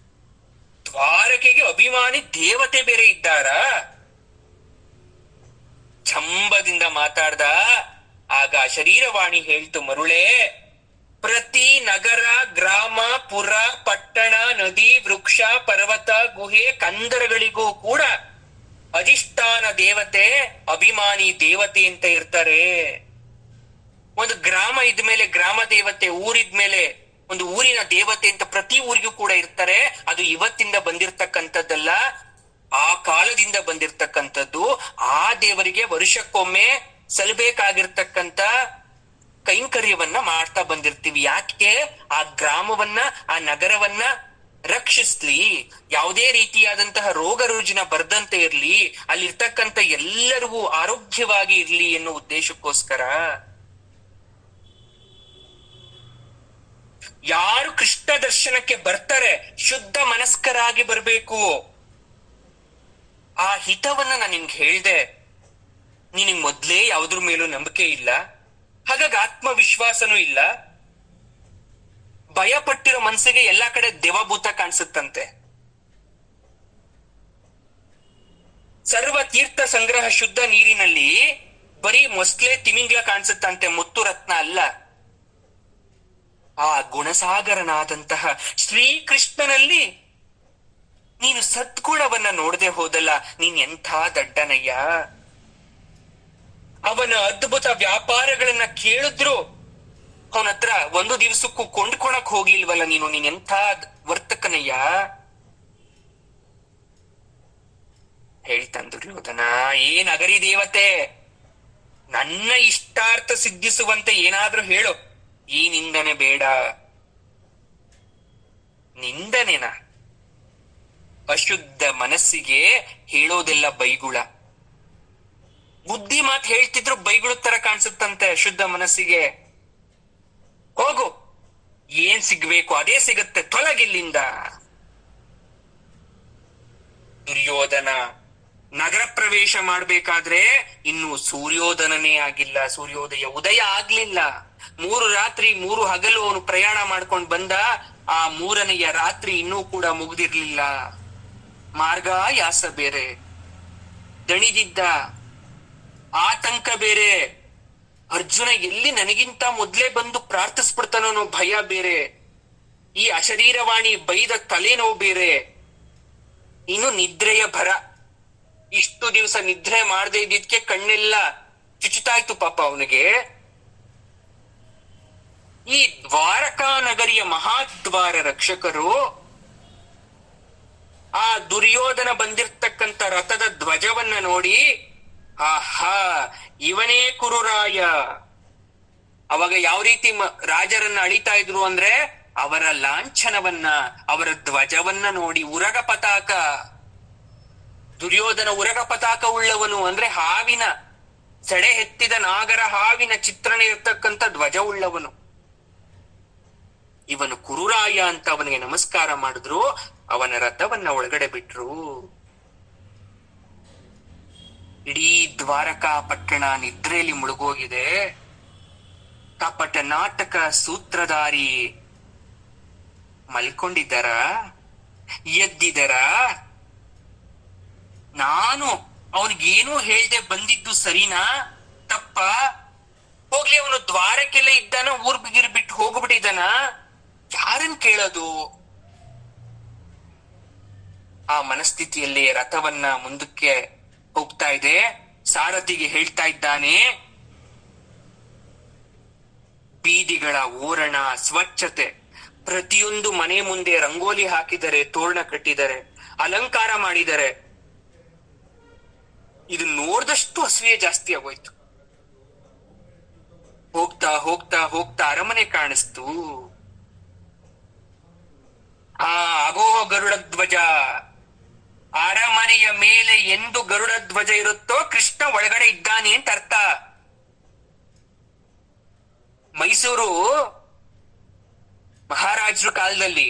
ದ್ವಾರಕೆಗೆ ಅಭಿಮಾನಿ ದೇವತೆ ಬೇರೆ ಇದ್ದಾರ? ಛಂಬದಿಂದ ಮಾತಾಡ್ದ. ಆಗ ಶರೀರವಾಣಿ ಹೇಳ್ತು, ಮರುಳೇ, ಪ್ರತಿ ನಗರ, ಗ್ರಾಮ, ಪುರ, ಪಟ್ಟಣ, ನದಿ, ವೃಕ್ಷ, ಪರ್ವತ, ಗುಹೆ, ಕಂದರಗಳಿಗೂ ಕೂಡ ಅಧಿಷ್ಠಾನ ದೇವತೆ, ಅಭಿಮಾನಿ ದೇವತೆ ಅಂತ ಇರ್ತಾರೆ. ಒಂದು ಗ್ರಾಮ ಇದ್ಮೇಲೆ ಗ್ರಾಮ ದೇವತೆ, ಊರಿದ್ಮೇಲೆ ಒಂದು ಊರಿನ ದೇವತೆ ಅಂತ ಪ್ರತಿ ಊರಿಗೂ ಕೂಡ ಇರ್ತಾರೆ. ಅದು ಇವತ್ತಿಂದ ಬಂದಿರತಕ್ಕಂಥದ್ದಲ್ಲ, ಆ ಕಾಲದಿಂದ ಬಂದಿರತಕ್ಕಂಥದ್ದು. ಆ ದೇವರಿಗೆ ವರ್ಷಕ್ಕೊಮ್ಮೆ ಸಲ್ಲಬೇಕಾಗಿರ್ತಕ್ಕಂಥ ಕೈಂಕರ್ಯವನ್ನ ಮಾಡ್ತಾ ಬಂದಿರ್ತೀವಿ. ಯಾಕೆ? ಆ ಗ್ರಾಮವನ್ನ, ಆ ನಗರವನ್ನ ರಕ್ಷಿಸ್ಲಿ, ಯಾವುದೇ ರೀತಿಯಾದಂತಹ ರೋಗ ರುಜಿನ ಬರ್ದಂತೆ ಇರ್ಲಿ, ಅಲ್ಲಿರ್ತಕ್ಕಂಥ ಎಲ್ಲರಿಗೂ ಆರೋಗ್ಯವಾಗಿ ಇರ್ಲಿ ಎನ್ನುವ ಉದ್ದೇಶಕ್ಕೋಸ್ಕರ. ಯಾರು ಕೃಷ್ಣ ದರ್ಶನಕ್ಕೆ ಬರ್ತಾರೆ ಶುದ್ಧ ಮನಸ್ಕರಾಗಿ ಬರ್ಬೇಕು. ಆ ಹಿತವನ್ನ ನಾನು ನಿನ್ಗೆ ಹೇಳ್ದೆ. ನಿನಗ್ ಮೊದ್ಲೇ ಯಾವುದ್ರ ಮೇಲೂ ನಂಬಿಕೆ ಇಲ್ಲ, ಹಾಗಾಗಿ ಆತ್ಮವಿಶ್ವಾಸನೂ ಇಲ್ಲ. ಭಯ ಪಟ್ಟಿರೋ ಮನ್ಸಿಗೆ ಎಲ್ಲಾ ಕಡೆ ದೇವಭೂತ ಕಾಣಿಸುತ್ತಂತೆ. ಸರ್ವ ತೀರ್ಥ ಸಂಗ್ರಹ ಶುದ್ಧ ನೀರಿನಲ್ಲಿ ಬರೀ ಮೊಸ್ಲೆ ತಿಮಿಂಗ್ಲ ಕಾಣಿಸುತ್ತಂತೆ, ಮುತ್ತು ರತ್ನ ಅಲ್ಲ. ಆ ಗುಣಸಾಗರನಾದಂತಹ ಶ್ರೀಕೃಷ್ಣನಲ್ಲಿ ನೀನು ಸದ್ಗುಣವನ್ನ ನೋಡದೆ ಹೋದಲ್ಲ, ನೀನ್ ಎಂಥ ದಡ್ಡನಯ್ಯ. ಅವನ ಅದ್ಭುತ ವ್ಯಾಪಾರಗಳನ್ನ ಕೇಳಿದ್ರು ಅವನ ಹತ್ರ ಒಂದು ದಿವಸಕ್ಕೂ ಕೊಂಡ್ಕೊಳಕ್ ಹೋಗ್ಲಿಲ್ವಲ್ಲ ನೀನು, ನೀನೆಂಥ ವರ್ತಕನಯ್ಯ. ಹೇಳ್ತಾನ್ ದುರ್ಯೋಧನ, ಏನ್ ಅಗರಿ ದೇವತೆ, ನನ್ನ ಇಷ್ಟಾರ್ಥ ಸಿದ್ಧಿಸುವಂತೆ ಏನಾದ್ರೂ ಹೇಳು. ಈ ನಿಂದನೆ ಬೇಡ. ನಿಂದನೆನ ಅಶುದ್ಧ ಮನಸ್ಸಿಗೆ ಹೇಳೋದೆಲ್ಲ ಬೈಗುಳ. ಬುದ್ಧಿ ಮಾತು ಹೇಳ್ತಿದ್ರು ಬೈಗುಳ ತರ ಕಾಣಿಸುತ್ತಂತೆ ಅಶುದ್ಧ ಮನಸ್ಸಿಗೆ. ಹೋಗು, ಏನ್ ಸಿಗ್ಬೇಕು ಅದೇ ಸಿಗುತ್ತೆ, ತೊಲಗಿಲ್ಲಿಂದ. ದುರ್ಯೋಧನ ನಗರ ಪ್ರವೇಶ ಮಾಡ್ಬೇಕಾದ್ರೆ ಇನ್ನು ಸೂರ್ಯೋದಯನೇ ಆಗಿಲ್ಲ, ಸೂರ್ಯೋದಯ ಉದಯ ಆಗ್ಲಿಲ್ಲ. 3 ರಾತ್ರಿ 3 ಹಗಲು ಅವನು ಪ್ರಯಾಣ ಮಾಡ್ಕೊಂಡು ಬಂದ. ಆ 3ನೆಯ ರಾತ್ರಿ ಇನ್ನೂ ಕೂಡ ಮುಗ್ದಿರ್ಲಿಲ್ಲ. ಮಾರ್ಗ ಯಾಸ ಬೇರೆ, ದಣಿದಿದ್ದ, ಆತಂಕ ಬೇರೆ. ಅರ್ಜುನ ಎಲ್ಲಿ ನನಗಿಂತ ಮೊದ್ಲೇ ಬಂದು ಪ್ರಾರ್ಥಿಸ್ಬಿಡ್ತಾನೋ ಅನ್ನೋ ಭಯ ಬೇರೆ. ಈ ಅಶರೀರವಾಣಿ ಬೈದ ತಲೆನೋವು ಬೇರೆ. ಇನ್ನು ನಿದ್ರೆಯ ಭರ. ಇಷ್ಟು ದಿವಸ ನಿದ್ರೆ ಮಾಡದೆ ಇದ್ದಿದ್ಕೆ ಕಣ್ಣೆಲ್ಲ ಚುಚುತಾಯ್ತು ಪಾಪ ಅವನಿಗೆ. ಈ ದ್ವಾರಕಾ ನಗರಿಯ ಮಹಾದ್ವಾರ ರಕ್ಷಕರು ಆ ದುರ್ಯೋಧನ ಬಂದಿರ್ತಕ್ಕಂಥ ರಥದ ಧ್ವಜವನ್ನ ನೋಡಿ, ಆಹಾ ಇವನೇ ಕುರುರಾಯ. ಅವಾಗ ಯಾವ ರೀತಿ ರಾಜರನ್ನ ಅಳಿತಾ ಇದ್ರು ಅಂದ್ರೆ ಅವರ ಲಾಂಛನವನ್ನ, ಅವರ ಧ್ವಜವನ್ನ ನೋಡಿ. ಉರಗ ಪತಾಕ, ದುರ್ಯೋಧನ ಉರಗ ಪತಾಕ ಉಳ್ಳವನು ಅಂದ್ರೆ ಹಾವಿನ ಸೆಡೆ ಎತ್ತಿದ ನಾಗರ ಹಾವಿನ ಚಿತ್ರಣ ಇರ್ತಕ್ಕಂಥ ಧ್ವಜ ಉಳ್ಳವನು. ಇವನು ಕುರುರಾಯ ಅಂತ ಅವನಿಗೆ ನಮಸ್ಕಾರ ಮಾಡಿದ್ರು. ಅವನ ರಥವನ್ನ ಒಳಗಡೆ ಬಿಟ್ರು. ಇಡೀ ದ್ವಾರಕಾ ಪಟ್ಟಣ ನಿದ್ರೆಯಲ್ಲಿ ಮುಳುಗೋಗಿದೆ. ಕಪಟ ನಾಟಕ ಸೂತ್ರಧಾರಿ ಮಲ್ಕೊಂಡಿದ್ದಾರ, ಎದ್ದಿದ್ದಾರ. ನಾನು ಅವನಿಗೇನೂ ಹೇಳ್ದೆ ಬಂದಿದ್ದು ಸರಿನಾ ತಪ್ಪ? ಹೋಗ್ಲಿ, ಅವನು ದ್ವಾರಕ್ಕೆಲ್ಲ ಇದ್ದಾನ, ಊರ್ ಬಿಗಿರ್ ಬಿಟ್ಟು ಹೋಗ್ಬಿಟ್ಟಿದ್ದಾನ, ಯಾರನ್ ಕೇಳೋದು? ಆ ಮನಸ್ಥಿತಿಯಲ್ಲಿ ರಥವನ್ನ ಮುಂದಕ್ಕೆ ಹೋಗ್ತಾ ಇದೆ. ಸಾರಥಿಗೆ ಹೇಳ್ತಾ ಇದ್ದಾನೆ, ಬೀದಿಗಳ ಓರಣ, ಸ್ವಚ್ಛತೆ, ಪ್ರತಿಯೊಂದು ಮನೆ ಮುಂದೆ ರಂಗೋಲಿ ಹಾಕಿದರೆ, ತೋರಣ ಕಟ್ಟಿದರೆ, ಅಲಂಕಾರ ಮಾಡಿದರೆ. ಇದು ನೋಡ್ದಷ್ಟು ಅಸೂಯೆ ಜಾಸ್ತಿ ಆಗೋಯ್ತು. ಹೋಗ್ತಾ ಹೋಗ್ತಾ ಹೋಗ್ತಾ ಅರಮನೆ ಕಾಣಿಸ್ತು. ಆಗೋ ಗರುಡ ಧ್ವಜ. ಅರಮನೆಯ ಮೇಲೆ ಎಂದು ಗರುಡ ಧ್ವಜ ಇರುತ್ತೋ ಕೃಷ್ಣ ಒಳಗಡೆ ಇದ್ದಾನೆ ಅಂತ ಅರ್ಥ. ಮೈಸೂರು ಮಹಾರಾಜರ ಕಾಲದಲ್ಲಿ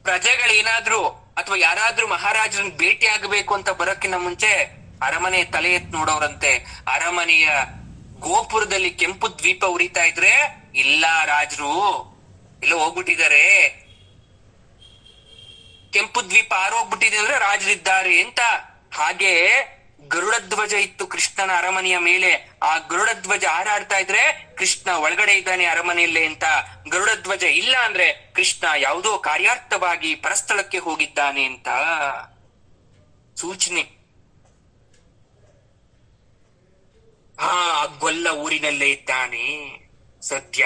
ಪ್ರಜೆಗಳೇನಾದ್ರೂ ಅಥವಾ ಯಾರಾದ್ರೂ ಮಹಾರಾಜರನ್ನ ಭೇಟಿ ಆಗಬೇಕು ಅಂತ ಬರೋಕ್ಕಿಂತ ಮುಂಚೆ ಅರಮನೆ ತಲೆ ಎತ್ ನೋಡೋರಂತೆ. ಅರಮನೆಯ ಗೋಪುರದಲ್ಲಿ ಕೆಂಪು ದ್ವೀಪ ಉರಿತಾ ಇದ್ರೆ, ಇಲ್ಲ ರಾಜರು ಇಲ್ಲ ಹೋಗ್ಬಿಟ್ಟಿದ್ದಾರೆ, ಕೆಂಪು ದ್ವೀಪ ಆರೋಗ್ಬಿಟ್ಟಿದೆ ಅಂದ್ರೆ ರಾಜರಿದ್ದಾರೆ ಅಂತ. ಹಾಗೆ ಗರುಡ ಧ್ವಜ ಇತ್ತು ಕೃಷ್ಣನ ಅರಮನೆಯ ಮೇಲೆ. ಆ ಗರುಡ ಧ್ವಜ ಹಾರಾಡ್ತಾ ಇದ್ರೆ ಕೃಷ್ಣ ಒಳಗಡೆ ಇದ್ದಾನೆ ಅರಮನೆಯಲ್ಲೇ ಅಂತ. ಗರುಡ ಧ್ವಜ ಇಲ್ಲ ಅಂದ್ರೆ ಕೃಷ್ಣ ಯಾವುದೋ ಕಾರ್ಯಾರ್ಥವಾಗಿ ಪರಸ್ಥಳಕ್ಕೆ ಹೋಗಿದ್ದಾನೆ ಅಂತ ಸೂಚನೆ. ಗೊಲ್ಲ ಊರಿನಲ್ಲೇ ಇದ್ದಾನೆ. ಸದ್ಯ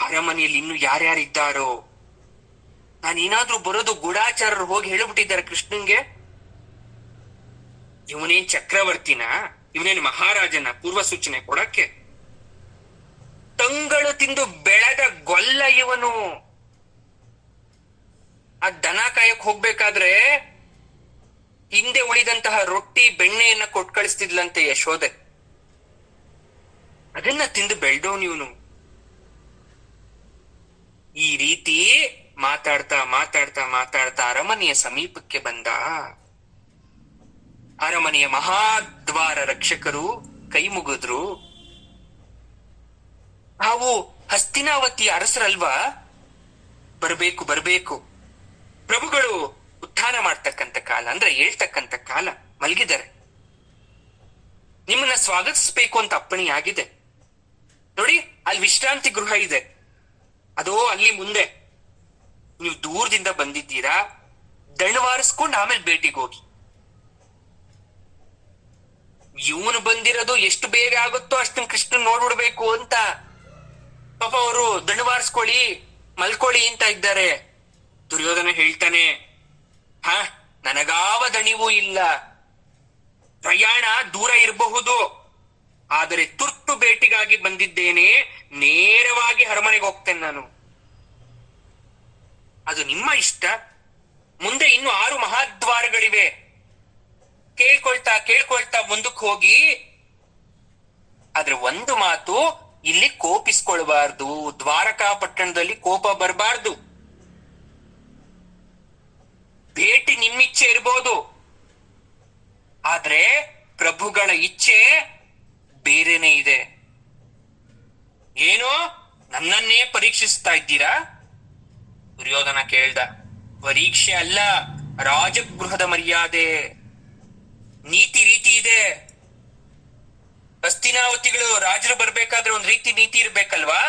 ಅರಮನೆಯಲ್ಲಿ ಇನ್ನು ಯಾರ್ಯಾರಿದ್ದಾರೋ. ನಾನೇನಾದ್ರೂ ಬರೋದು ಗೂಢಾಚಾರರು ಹೋಗಿ ಹೇಳ್ಬಿಟ್ಟಿದ್ದಾರೆ ಕೃಷ್ಣನ್ಗೆ. ಇವನೇನ್ ಚಕ್ರವರ್ತಿನ, ಇವನೇನ್ ಮಹಾರಾಜನ ಪೂರ್ವ ಸೂಚನೆ ಕೊಡಕ್ಕೆ? ತಂಗಳು ತಿಂದು ಬೆಳೆದ ಗೊಲ್ಲ ಇವನು. ಆ ದನ ಕಾಯಕ್ ಹೋಗ್ಬೇಕಾದ್ರೆ ಹಿಂದೆ ಉಳಿದಂತಹ ರೊಟ್ಟಿ ಬೆಣ್ಣೆಯನ್ನ ಕೊಟ್ ಕಳಿಸ್ತಿದ್ಲಂತೆ ಯಶೋದೆ. ಅದನ್ನ ತಿಂದು ಬೆಳ್ದವನು ಇವನು. ಈ ರೀತಿ ಮಾತಾಡ್ತಾ ಮಾತಾಡ್ತಾ ಮಾತಾಡ್ತಾ ಅರಮನೆಯ ಸಮೀಪಕ್ಕೆ ಬಂದ. ಅರಮನೆಯ ಮಹಾದ್ವಾರ ರಕ್ಷಕರು ಕೈ ಮುಗಿದ್ರು. ನಾವು ಹಸ್ತಿನಾವತಿಯ ಅರಸರಲ್ವಾ, ಬರಬೇಕು ಬರಬೇಕು. ಪ್ರಭುಗಳು ಉತ್ಥಾನ ಮಾಡ್ತಕ್ಕಂಥ ಕಾಲ ಅಂದ್ರೆ ಹೇಳ್ತಕ್ಕಂಥ ಕಾಲ. ಮಲಗಿದ್ದಾರೆ, ನಿಮ್ಮನ್ನ ಸ್ವಾಗತಿಸ್ಬೇಕು ಅಂತ ಅಪ್ಪಣೆ ಆಗಿದೆ. ನೋಡಿ, ಅಲ್ಲಿ ವಿಶ್ರಾಂತಿ ಗೃಹ ಇದೆ, ಅದೋ ಅಲ್ಲಿ ಮುಂದೆ. ನೀವು ದೂರದಿಂದ ಬಂದಿದ್ದೀರಾ, ದಣವಾರಿಸ್ಕೊಂಡು ಆಮೇಲೆ ಭೇಟಿಗೆ ಹೋಗಿ. ಇವನು ಬಂದಿರೋದು ಎಷ್ಟು ಬೇಗ ಆಗುತ್ತೋ ಅಷ್ಟನ್ ಕೃಷ್ಣನ್ ನೋಡ್ಬಿಡ್ಬೇಕು ಅಂತ. ಪಾಪ ಅವರು ದಣವಾರಿಸ್ಕೊಳ್ಳಿ ಮಲ್ಕೊಳ್ಳಿ ಅಂತ ಇದ್ದಾರೆ. ದುರ್ಯೋಧನ ಹೇಳ್ತಾನೆ, ನನಗಾವ ದಣಿವೂ ಇಲ್ಲ. ಪ್ರಯಾಣ ದೂರ ಇರಬಹುದು, ಆದರೆ ತುರ್ತು ಭೇಟಿಗಾಗಿ ಬಂದಿದ್ದೇನೆ. ನೇರವಾಗಿ ಅರಮನೆಗೆ ಹೋಗ್ತೇನೆ ನಾನು. ಅದು ನಿಮ್ಮ ಇಷ್ಟ. ಮುಂದೆ ಇನ್ನು 6 ಮಹಾದ್ವಾರಗಳಿವೆ. ಕೇಳ್ಕೊಳ್ತಾ ಕೇಳ್ಕೊಳ್ತಾ ಮುಂದಕ್ಕೆ ಹೋಗಿ. ಆದ್ರೆ ಒಂದು ಮಾತು, ಇಲ್ಲಿ ಕೋಪಿಸ್ಕೊಳ್ಬಾರ್ದು. ದ್ವಾರಕಾ ಪಟ್ಟಣದಲ್ಲಿ ಕೋಪ ಬರಬಾರ್ದು. ಭೇಟಿ ನಿಮ್ಮಿಚ್ಛೆ ಇರ್ಬೋದು, ಆದ್ರೆ ಪ್ರಭುಗಳ ಇಚ್ಛೆ ಬೇರೆನೆ ಇದೆ. ಏನೋ ನನ್ನನ್ನೇ ಪರೀಕ್ಷಿಸ್ತಾ ಇದ್ದೀರಾ? ದುರ್ಯೋಧನ ಕೇಳ್ದ. ಪರೀಕ್ಷೆ ಅಲ್ಲ, ರಾಜಗೃಹದ ಮರ್ಯಾದೆ, ನೀತಿ ರೀತಿ ಇದೆ. ಹಸ್ತಿನಾವತಿಗಳು ರಾಜರು ಬರ್ಬೇಕಾದ್ರೆ ಒಂದ್ ರೀತಿ ನೀತಿ ಇರ್ಬೇಕಲ್ವಾ?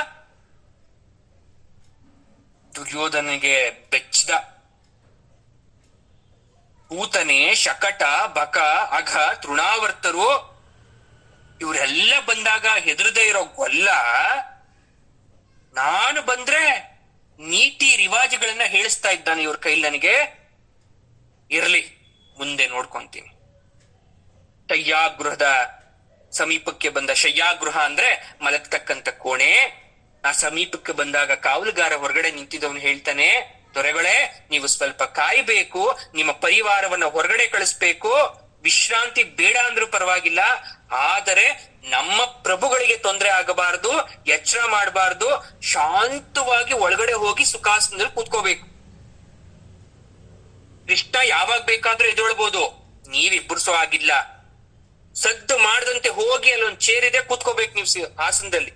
ದುರ್ಯೋಧನಿಗೆ ಬೆಚ್ಚದ. ಪೂತನೆ, ಶಕಟ, ಬಕ, ಅಘ, ತೃಣಾವರ್ತರು ಇವರೆಲ್ಲ ಬಂದಾಗ ಹೆದರದೇ ಇರೋ ಗೊಲ್ಲ, ನಾನು ಬಂದ್ರೆ ನೀತಿ ರಿವಾಜುಗಳನ್ನ ಹೇಳಿಸ್ತಾ ಇದ್ದಾನೆ ಇವ್ರ ಕೈಲಿ. ನನಗೆ ಇರ್ಲಿ, ಮುಂದೆ ನೋಡ್ಕೊಂತೀನಿ. ಶಯ್ಯಾಗೃಹದ ಸಮೀಪಕ್ಕೆ ಬಂದ. ಶಯ್ಯಾಗೃಹ ಅಂದ್ರೆ ಮಲಗ್ತಕ್ಕಂಥ ಕೋಣೆ. ಆ ಸಮೀಪಕ್ಕೆ ಬಂದಾಗ ಕಾವಲುಗಾರ ಹೊರಗಡೆ ನಿಂತಿದ್ದವನು ಹೇಳ್ತಾನೆ, ದೊರೆಗಳೇ, ನೀವು ಸ್ವಲ್ಪ ಕಾಯ್ಬೇಕು, ನಿಮ್ಮ ಪರಿವಾರವನ್ನ ಹೊರಗಡೆ ಕಳಿಸ್ಬೇಕು. ವಿಶ್ರಾಂತಿ ಬೇಡ ಅಂದ್ರೂ ಪರವಾಗಿಲ್ಲ, ಆದರೆ ನಮ್ಮ ಪ್ರಭುಗಳಿಗೆ ತೊಂದರೆ ಆಗಬಾರದು, ಎಚ್ಚರ ಮಾಡಬಾರ್ದು. ಶಾಂತವಾಗಿ ಒಳಗಡೆ ಹೋಗಿ ಸುಖಾಸನದಲ್ಲಿ ಕೂತ್ಕೋಬೇಕು. ಕೃಷ್ಣ ಯಾವಾಗ ಬೇಕಾದ್ರೂ ಎದ್ದೇಳ್ಬೋದು, ನೀವ್ ಇಬ್ಬರಿಸೋ ಆಗಿಲ್ಲ. ಸದ್ದು ಮಾಡದಂತೆ ಹೋಗಿ ಅಲ್ಲೊಂದ್ ಚೇರ್ ಇದೆ, ಕೂತ್ಕೋಬೇಕು ನೀವು ಆಸನದಲ್ಲಿ.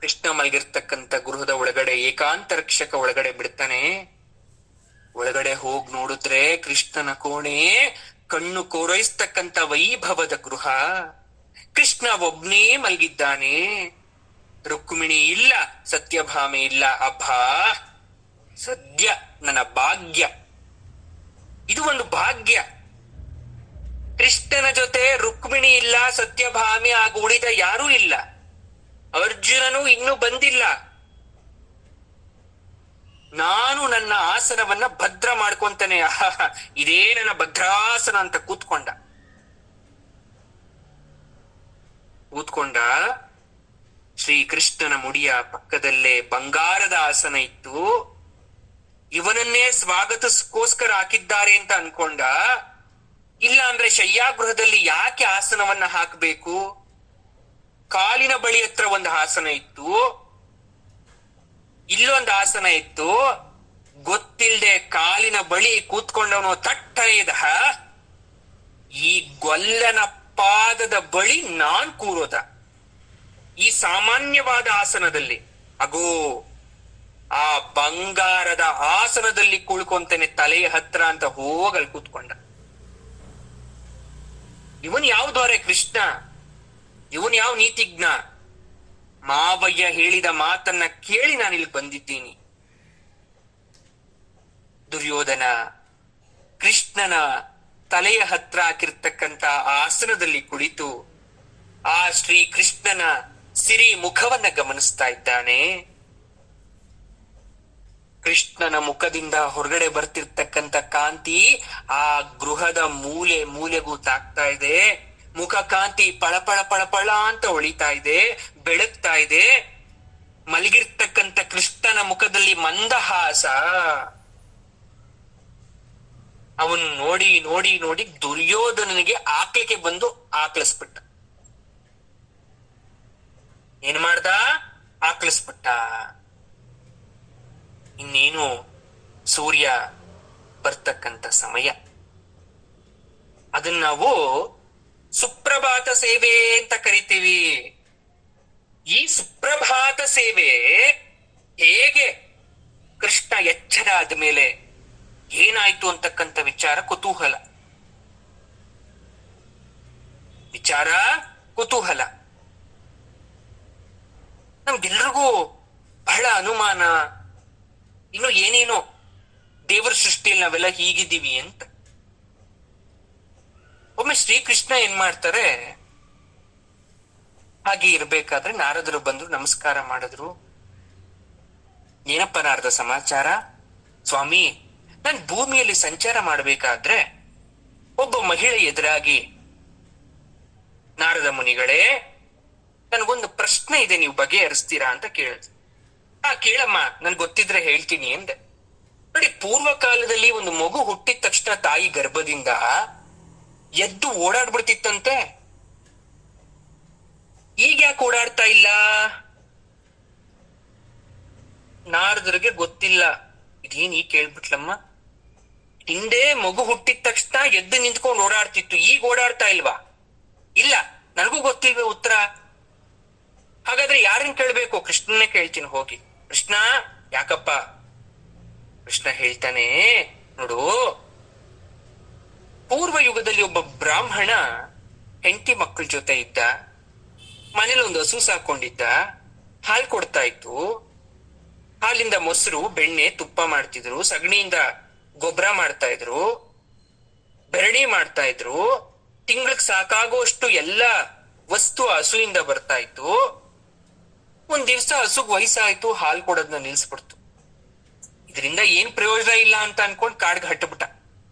ಕೃಷ್ಣ ಮಲಗಿರ್ತಕ್ಕಂಥ ಗೃಹದ ಒಳಗಡೆ ಏಕಾಂತ ರಕ್ಷಕ ಒಳಗಡೆ ಬಿಡ್ತಾನೆ. ಒಳಗಡೆ ಹೋಗ್ ನೋಡಿದ್ರೆ ಕೃಷ್ಣನ ಕೋಣೆ, ಕಣ್ಣು ಕೋರೈಸ್ತಕ್ಕಂಥ ವೈಭವದ ಗೃಹ. ಕೃಷ್ಣ ಒಬ್ನೇ ಮಲಗಿದ್ದಾನೆ. ರುಕ್ಮಿಣಿ ಇಲ್ಲ, ಸತ್ಯಭಾಮೆ ಇಲ್ಲ. ಅಬ್ಬಾ, ಸದ್ಯ ನನ್ನ ಭಾಗ್ಯ, ಇದು ಒಂದು ಭಾಗ್ಯ. ಕೃಷ್ಣನ ಜೊತೆ ರುಕ್ಮಿಣಿ ಇಲ್ಲ, ಸತ್ಯಭಾಮೆ ಆಗ ಉಳಿದ ಯಾರೂ ಇಲ್ಲ. ಅರ್ಜುನನು ಇನ್ನೂ ಬಂದಿಲ್ಲ. ನಾನು ನನ್ನ ಆಸನವನ್ನ ಭದ್ರ ಮಾಡ್ಕೊಂತಾನೆ. ಇದೇ ನನ್ನ ಭದ್ರಾಸನ ಅಂತ ಕೂತ್ಕೊಂಡ. ಶ್ರೀಕೃಷ್ಣನ ಮುಡಿಯ ಪಕ್ಕದಲ್ಲೇ ಬಂಗಾರದ ಆಸನ ಇತ್ತು. ಇವನನ್ನೇ ಸ್ವಾಗತಕ್ಕೋಸ್ಕರ ಹಾಕಿದ್ದಾರೆ ಅಂತ ಅನ್ಕೊಂಡ. ಇಲ್ಲ ಅಂದ್ರೆ ಶಯ್ಯಾಗೃಹದಲ್ಲಿ ಯಾಕೆ ಆಸನವನ್ನ ಹಾಕಬೇಕು? ಕಾಲಿನ ಬಳಿ ಹತ್ರ ಒಂದು ಆಸನ ಇತ್ತು, ಇಲ್ಲೊಂದು ಆಸನ ಇತ್ತು. ಗೊತ್ತಿಲ್ಲದೆ ಕಾಲಿನ ಬಳಿ ಕೂತ್ಕೊಂಡವನು ತಟ್ಟನೆದ ಈ ಗೊಲ್ಲನ ಪಾದದ ಬಳಿ ನಾನ್ ಕೂರೋದ. ಈ ಸಾಮಾನ್ಯವಾದ ಆಸನದಲ್ಲಿ, ಅಗೋ ಆ ಬಂಗಾರದ ಆಸನದಲ್ಲಿ ಕುಳ್ಕೊಂತಾನೆ ತಲೆಯ ಹತ್ರ ಅಂತ ಹೋಗಲ್ ಕೂತ್ಕೊಂಡ. ಇವನ್ ಯಾವ ದ್ವಾರೆ ಕೃಷ್ಣ? ಇವನ್ ಯಾವ ನೀತಿಜ್ಞ? ಮಾವಯ್ಯ ಹೇಳಿದ ಮಾತನ್ನ ಕೇಳಿ ನಾನಿಲ್ಲಿ ಬಂದಿದ್ದೀನಿ. ದುರ್ಯೋಧನ ಕೃಷ್ಣನ ತಲೆಯ ಹತ್ರ ಹಾಕಿರ್ತಕ್ಕಂತ ಆಸನದಲ್ಲಿ ಕುಳಿತು ಆ ಶ್ರೀ ಕೃಷ್ಣನ ಸಿರಿ ಮುಖವನ್ನ ಗಮನಿಸ್ತಾ ಇದ್ದಾನೆ. ಕೃಷ್ಣನ ಮುಖದಿಂದ ಹೊರಗಡೆ ಬರ್ತಿರ್ತಕ್ಕಂಥ ಕಾಂತಿ ಆ ಗೃಹದ ಮೂಲೆ ಮೂಲೆಗೂ ತಾಕ್ತಾ ಇದೆ. ಮುಖ ಕಾಂತಿ ಪಳಪಳ ಪಳಪಳ ಅಂತ ಹೊಳಿತಾ ಇದೆ, ಬೆಳಗ್ತಾ ಇದೆ. ಮಲಗಿರ್ತಕ್ಕಂಥ ಕೃಷ್ಣನ ಮುಖದಲ್ಲಿ ಮಂದಹಾಸ. ಅವನು ನೋಡಿ ನೋಡಿ ನೋಡಿ ದುರ್ಯೋಧನನಿಗೆ ಆಕ್ಲಿಕ್ಕೆ ಬಂದು ಆಕ್ಲಿಸ್ಬಿಟ್ಟ. ಏನ್ ಮಾಡ್ದ? ಆಕ್ಲಿಸ್ಬಿಟ್ಟ. ಇನ್ನೇನು ಸೂರ್ಯ ಬರ್ತಕ್ಕಂಥ ಸಮಯ. ಅದನ್ನ ನಾವು ಸುಪ್ರಭಾತ ಸೇವೆ ಅಂತ ಕರಿತೀವಿ. ಈ ಸುಪ್ರಭಾತ ಸೇವೆ ಹೇಗೆ ಕೃಷ್ಣ ಎಚ್ಚರ ಆದ್ಮೇಲೆ ಏನಾಯ್ತು ಅಂತಕ್ಕಂಥ ವಿಚಾರ ಕುತೂಹಲ ನಮ್ಗೆಲ್ರಿಗೂ ಬಹಳ ಅನುಮಾನ. ಇನ್ನು ಏನೇನೋ ದೇವರ ಸೃಷ್ಟಿಯಲ್ಲಿ ನಾವೆಲ್ಲ ಹೀಗಿದ್ದೀವಿ ಅಂತ. ಒಮ್ಮೆ ಶ್ರೀಕೃಷ್ಣ ಏನ್ ಮಾಡ್ತಾರೆ, ಹಾಗೆ ಇರ್ಬೇಕಾದ್ರೆ ನಾರದರು ಬಂದ್ರು, ನಮಸ್ಕಾರ ಮಾಡಿದ್ರು. ಏನಪ್ಪ ನಾರದ ಸಮಾಚಾರ? ಸ್ವಾಮಿ, ನಾನ್ ಭೂಮಿಯಲ್ಲಿ ಸಂಚಾರ ಮಾಡ್ಬೇಕಾದ್ರೆ ಒಬ್ಬ ಮಹಿಳೆ ಎದುರಾಗಿ, ನಾರದ ಮುನಿಗಳೇ, ನನ್ಗೊಂದು ಪ್ರಶ್ನೆ ಇದೆ, ನೀವು ಬಗೆಹರಿಸ್ತೀರಾ ಅಂತ ಕೇಳಿದ್ರು. ಕೇಳಮ್ಮ, ನನ್ ಗೊತ್ತಿದ್ರೆ ಹೇಳ್ತೀನಿ ಎಂದೆ. ನೋಡಿ, ಪೂರ್ವ ಕಾಲದಲ್ಲಿ ಒಂದು ಮಗು ಹುಟ್ಟಿದ ತಕ್ಷಣ ತಾಯಿ ಗರ್ಭದಿಂದ ಎದ್ದು ಓಡಾಡ್ಬಿಡ್ತಿತ್ತಂತೆ. ಈಗ ಯಾಕೆ ಓಡಾಡ್ತಾ ಇಲ್ಲ? ನಾರದರಿಗೆ ಗೊತ್ತಿಲ್ಲ. ಇದೇನ್ ಈಗ ಕೇಳ್ಬಿಟ್ಲಮ್ಮ? ಹಿಂದೆ ಮಗು ಹುಟ್ಟಿದ ತಕ್ಷಣ ಎದ್ದು ನಿಂತ್ಕೊಂಡು ಓಡಾಡ್ತಿತ್ತು, ಈಗ ಓಡಾಡ್ತಾ ಇಲ್ವಾ? ಇಲ್ಲ, ನನಗೂ ಗೊತ್ತಿಲ್ವೇ ಉತ್ತರ. ಹಾಗಾದ್ರೆ ಯಾರನ್ನ ಕೇಳ್ಬೇಕು? ಕೃಷ್ಣನ್ನೇ ಕೇಳ್ತೀನಿ ಹೋಗಿ. ಕೃಷ್ಣ, ಯಾಕಪ್ಪ? ಕೃಷ್ಣ ಹೇಳ್ತಾನೆ, ನೋಡು, ಪೂರ್ವ ಯುಗದಲ್ಲಿ ಒಬ್ಬ ಬ್ರಾಹ್ಮಣ ಹೆಂಡತಿ ಮಕ್ಕಳ ಜೊತೆ ಇದ್ದ. ಮನೇಲಿ ಒಂದು ಹಸು ಸಾಕೊಂಡಿದ್ದ, ಹಾಲು ಕೊಡ್ತಾ ಇತ್ತು. ಹಾಲಿಂದ ಮೊಸರು, ಬೆಣ್ಣೆ, ತುಪ್ಪ ಮಾಡ್ತಿದ್ರು. ಸಗಣಿಯಿಂದ ಗೊಬ್ಬರ ಮಾಡ್ತಾ ಇದ್ರು, ಬೆರಣಿ ಮಾಡ್ತಾ ಇದ್ರು. ತಿಂಗಳಿಗೆ ಸಾಕಾಗುವಷ್ಟು ಎಲ್ಲ ವಸ್ತು ಹಸುವಿಂದ ಬರ್ತಾ ಇತ್ತು. ಒಂದ್ ದಿವ್ಸ ಹಸುಗ್ ವಯಸ್ಸಾಯ್ತು, ಹಾಲು ಕೊಡೋದನ್ನ ನಿಲ್ಸ್ಬಿಡ್ತು. ಇದರಿಂದ ಏನ್ ಪ್ರಯೋಜನ ಇಲ್ಲ ಅಂತ ಅನ್ಕೊಂಡ್ ಕಾಡ್ಗೆ ಹಟ್ಟಬಿಟ್ಟ.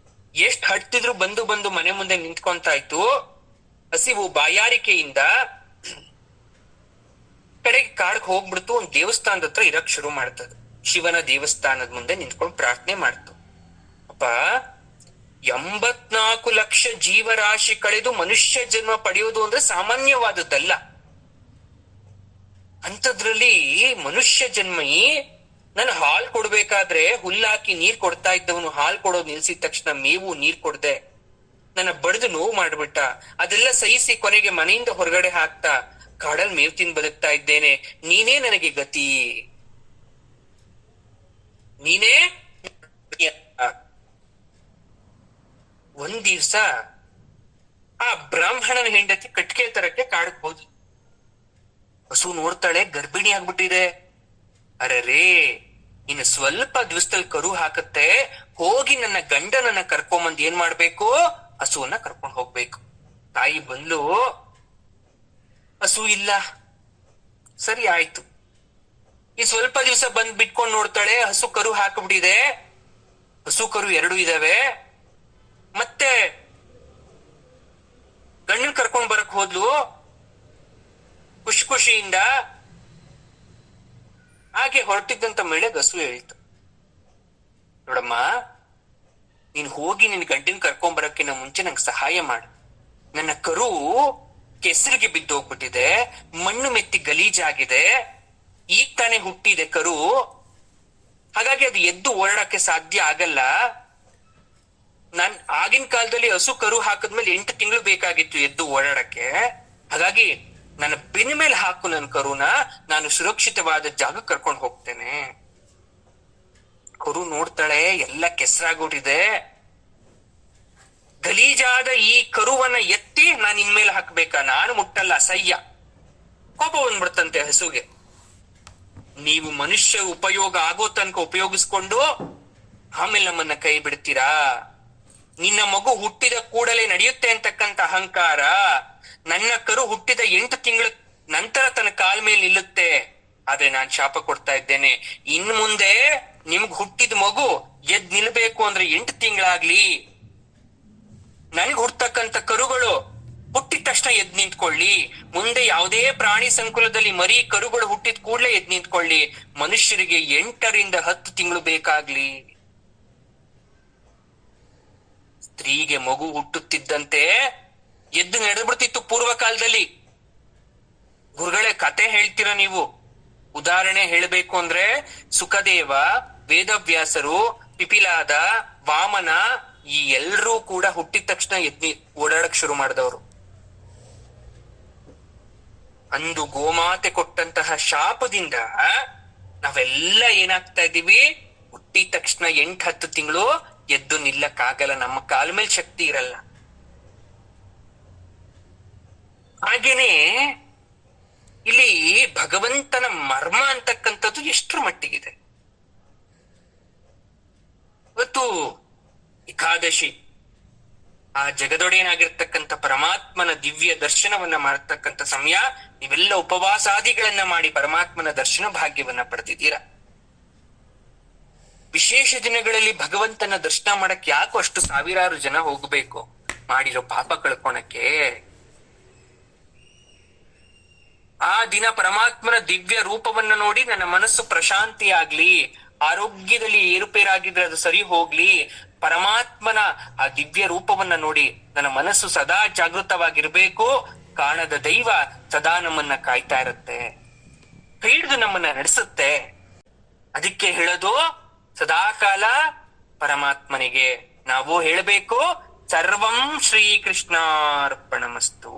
ಎಷ್ಟ್ ಹಟ್ಟಿದ್ರು ಬಂದು ಬಂದು ಮನೆ ಮುಂದೆ ನಿಂತ್ಕೊಂತ ಇತ್ತು. ಹಸಿವು ಬಾಯಾರಿಕೆಯಿಂದ ಕಡೆಗೆ ಕಾಡ್ಗೆ ಹೋಗ್ಬಿಡ್ತು. ಒಂದ್ ದೇವಸ್ಥಾನದ ಹತ್ರ ಇರಕ್ ಶುರು ಮಾಡ್ತದ. ಶಿವನ ದೇವಸ್ಥಾನದ ಮುಂದೆ ನಿಂತ್ಕೊಂಡು ಪ್ರಾರ್ಥನೆ ಮಾಡ್ತು. ಅಪ್ಪ, 84 ಲಕ್ಷ ಜೀವರಾಶಿ ಕಳೆದು ಮನುಷ್ಯ ಜನ್ಮ ಪಡೆಯೋದು ಅಂದ್ರೆ ಸಾಮಾನ್ಯವಾದದ್ದಲ್ಲ. ಅಂಥದ್ರಲ್ಲಿ ಮನುಷ್ಯ ಜನ್ಮಿ, ನಾನು ಹಾಲ್ ಕೊಡ್ಬೇಕಾದ್ರೆ ಹುಲ್ಲಾಕಿ ನೀರ್ ಕೊಡ್ತಾ ಇದ್ದವನು ಹಾಲ್ ಕೊಡೋದು ನಿಲ್ಸಿದ ತಕ್ಷಣ ಮೇವು ನೀರ್ ಕೊಡ್ದೆ ನನ್ನ ಬಡ್ದು ನೋವು ಮಾಡ್ಬಿಟ್ಟ. ಅದೆಲ್ಲ ಸಹಿಸಿ ಕೊನೆಗೆ ಮನೆಯಿಂದ ಹೊರಗಡೆ ಹಾಕ್ತಾ ಕಾಡಲ್ ಮೇವ್ ತಿಂದು ಬದುಕ್ತಾ ಇದ್ದೇನೆ. ನೀನೇ ನನಗೆ ಗತಿ, ನೀನೇ. ಒಂದ್ ದಿವ್ಸ ಆ ಬ್ರಾಹ್ಮಣನ ಹೆಂಡತಿ ಕಟ್ಗೆ ತರಕ್ಕೆ ಕಾಡಕ್ ಹೋದ್ಲು. ಹಸು ನೋಡ್ತಾಳೆ, ಗರ್ಭಿಣಿ ಆಗ್ಬಿಟ್ಟಿದೆ. ಅರರೇ, ಇನ್ನು ಸ್ವಲ್ಪ ದಿವಸದಲ್ಲಿ ಕರು ಹಾಕತ್ತೆ, ಹೋಗಿ ನನ್ನ ಗಂಡನನ್ನ ಕರ್ಕೊಂಬಂದ್ ಏನ್ ಮಾಡ್ಬೇಕು, ಹಸುವನ್ನ ಕರ್ಕೊಂಡ್ ಹೋಗ್ಬೇಕು. ತಾಯಿ ಬಂದ್ಲು, ಹಸು ಇಲ್ಲ. ಸರಿ ಆಯ್ತು. ಈ ಸ್ವಲ್ಪ ದಿವಸ ಬಂದ್ ಬಿಟ್ಕೊಂಡ್ ನೋಡ್ತಾಳೆ, ಹಸು ಕರು ಹಾಕ್ಬಿಟ್ಟಿದೆ. ಹಸು ಕರು ಎರಡು ಇದಾವೆ. ಮತ್ತೆ ಗಂಡನ್ ಕರ್ಕೊಂಡ್ ಬರಕ್ ಹೋದ್ಲು ಖುಷಿ ಖುಷಿಯಿಂದ. ಹಾಗೆ ಹೊರಟಿದ್ದಂತ ಮೇಳೆ ಹಸು ಹೇಳ್ತು, ನೋಡಮ್ಮ, ನೀನ್ ಹೋಗಿ ನಿನ್ ಗಂಡನ್ ಕರ್ಕೊಂಡ್ ಬರಕ್ಕಿನ್ನ ಮುಂಚೆ ನಂಗೆ ಸಹಾಯ ಮಾಡು. ನನ್ನ ಕರು ಕೆಸರಿಗೆ ಬಿದ್ದು ಹೋಗ್ಬಿಟ್ಟಿದೆ, ಮಣ್ಣು ಮೆತ್ತಿ ಗಲೀಜಾಗಿದೆ, ಈಗ ತಾನೇ ಹುಟ್ಟಿದೆ ಕರು. ಹಾಗಾಗಿ ಅದು ಎದ್ದು ಓಡಾಡಕ್ಕೆ ಸಾಧ್ಯ ಆಗಲ್ಲ. ನಾನ್ ಆಗಿನ ಕಾಲದಲ್ಲಿ ಹಸು ಕರು ಹಾಕದ್ಮೇಲೆ 8 ತಿಂಗಳು ಬೇಕಾಗಿತ್ತು ಎದ್ದು ಓಡಾಡಕ್ಕೆ. ಹಾಗಾಗಿ ನನ್ನ ಬೆನ್ನ ಮೇಲೆ ಹಾಕು ನನ್ನ ಕರುನ, ನಾನು ಸುರಕ್ಷಿತವಾದ ಜಾಗ ಕರ್ಕೊಂಡು ಹೋಗ್ತೇನೆ. ಕರು ನೋಡ್ತಾಳೆ, ಎಲ್ಲ ಕೆಸರಾಗೋಟಿದೆ. ಗಲೀಜಾದ ಈ ಕರುವನ್ನ ಎತ್ತಿ ನಾನು ಇನ್ಮೇಲೆ ಹಾಕ್ಬೇಕಾ? ನಾನು ಮುಟ್ಟಲ್ಲ, ಅಸಹ್ಯ. ಕೋಪ ಬಂದ್ಬಿಡ್ತಂತೆ ಹಸುಗೆ. ನೀವು ಮನುಷ್ಯ ಉಪಯೋಗ ಆಗೋ ತನಕ ಉಪಯೋಗಿಸ್ಕೊಂಡು ಆಮೇಲೆ ನಮ್ಮನ್ನ ಕೈ ಬಿಡ್ತೀರಾ? ನಿನ್ನ ಮಗು ಹುಟ್ಟಿದ ಕೂಡಲೇ ನಡೆಯುತ್ತೆ ಅಂತಕ್ಕಂಥ ಅಹಂಕಾರ. ನನ್ನ ಕರು ಹುಟ್ಟಿದ 8 ತಿಂಗಳ ನಂತರ ತನ್ನ ಕಾಲ್ ಮೇಲೆ ನಿಲ್ಲುತ್ತೆ. ಆದ್ರೆ ನಾನ್ ಶಾಪ ಕೊಡ್ತಾ ಇದ್ದೇನೆ, ಇನ್ ಮುಂದೆ ನಿಮ್ಗ್ ಹುಟ್ಟಿದ ಮಗು ಎದ್ ನಿಲ್ಬೇಕು ಅಂದ್ರೆ 8 ತಿಂಗಳಾಗ್ಲಿ. ನನ್ಗ್ ಹುಟ್ಟತಕ್ಕಂಥ ಕರುಗಳು ಹುಟ್ಟಿದ ತಕ್ಷಣ ಎದ್ ನಿಂತ್ಕೊಳ್ಳಿ. ಮುಂದೆ ಯಾವುದೇ ಪ್ರಾಣಿ ಸಂಕುಲದಲ್ಲಿ ಮರಿ ಕರುಗಳು ಹುಟ್ಟಿದ ಕೂಡಲೇ ಎದ್ ನಿಂತ್ಕೊಳ್ಳಿ. ಮನುಷ್ಯರಿಗೆ 8 ರಿಂದ 10 ತಿಂಗಳು ಬೇಕಾಗ್ಲಿ. ಸ್ತ್ರೀಗೆ ಮಗು ಹುಟ್ಟುತ್ತಿದ್ದಂತೆ ಎದ್ದು ನಡೆದ್ಬಿಡ್ತಿತ್ತು ಪೂರ್ವ ಕಾಲದಲ್ಲಿ. ಗುರುಗಳೇ, ಕತೆ ಹೇಳ್ತೀರಾ ನೀವು? ಉದಾಹರಣೆ ಹೇಳಬೇಕು ಅಂದ್ರೆ ಸುಖದೇವ, ವೇದವ್ಯಾಸರು, ಪಿಪಿಲಾದ, ವಾಮನ, ಈ ಎಲ್ರೂ ಕೂಡ ಹುಟ್ಟಿದ ತಕ್ಷಣ ಎದ್ದು ಓಡಾಡಕ್ ಶುರು ಮಾಡಿದವರು. ಅಂದು ಗೋಮಾತೆ ಕೊಟ್ಟಂತಹ ಶಾಪದಿಂದ ನಾವೆಲ್ಲ ಏನಾಗ್ತಾ ಇದೀವಿ, ಹುಟ್ಟಿದ ತಕ್ಷಣ 8-10 ತಿಂಗಳು ಎದ್ದು ನಿಲ್ಲಕ್ಕಾಗಲ್ಲ, ನಮ್ಮ ಕಾಲ ಮೇಲೆ ಶಕ್ತಿ ಇರಲ್ಲ. ಹಾಗೇನೆ ಇಲ್ಲಿ ಭಗವಂತನ ಮರ್ಮ ಅಂತಕ್ಕಂಥದ್ದು ಎಷ್ಟರ ಮಟ್ಟಿಗಿದೆ. ಇವತ್ತು ಏಕಾದಶಿ, ಆ ಜಗದೊಡೆಯನಾಗಿರ್ತಕ್ಕಂಥ ಪರಮಾತ್ಮನ ದಿವ್ಯ ದರ್ಶನವನ್ನ ಮಾಡತಕ್ಕಂಥ ಸಮಯ. ನೀವೆಲ್ಲ ಉಪವಾಸಾದಿಗಳನ್ನ ಮಾಡಿ ಪರಮಾತ್ಮನ ದರ್ಶನ ಭಾಗ್ಯವನ್ನ ಪಡೆದಿದ್ದೀರಾ. ವಿಶೇಷ ದಿನಗಳಲ್ಲಿ ಭಗವಂತನ ದರ್ಶನ ಮಾಡಕ್ ಯಾಕೋ ಅಷ್ಟು ಸಾವಿರಾರು ಜನ ಹೋಗ್ಬೇಕು? ಮಾಡಿರೋ ಪಾಪ ಕಳ್ಕೊಳಕ್ಕೆ. ಆ ದಿನ ಪರಮಾತ್ಮನ ದಿವ್ಯ ರೂಪವನ್ನ ನೋಡಿ ನನ್ನ ಮನಸ್ಸು ಪ್ರಶಾಂತಿ ಆಗ್ಲಿ, ಆರೋಗ್ಯದಲ್ಲಿ ಏರುಪೇರಾಗಿದ್ರೆ ಅದು ಸರಿ ಹೋಗ್ಲಿ. ಪರಮಾತ್ಮನ ಆ ದಿವ್ಯ ರೂಪವನ್ನ ನೋಡಿ ನನ್ನ ಮನಸ್ಸು ಸದಾ ಜಾಗೃತವಾಗಿರ್ಬೇಕು. ಕಾಣದ ದೈವ ಸದಾ ನಮ್ಮನ್ನ ಕಾಯ್ತಾ ಇರುತ್ತೆ, ಕೈ ಹಿಡಿದು ನಮ್ಮನ್ನ ನಡೆಸುತ್ತೆ. ಅದಕ್ಕೆ ಹೇಳೋದು ಸದಾಕಾಲ ಪರಮಾತ್ಮನಿಗೆ ನಾವು ಹೇಳಬೇಕು, ಸರ್ವಂ ಶ್ರೀಕೃಷ್ಣಾರ್ಪಣಮಸ್ತು.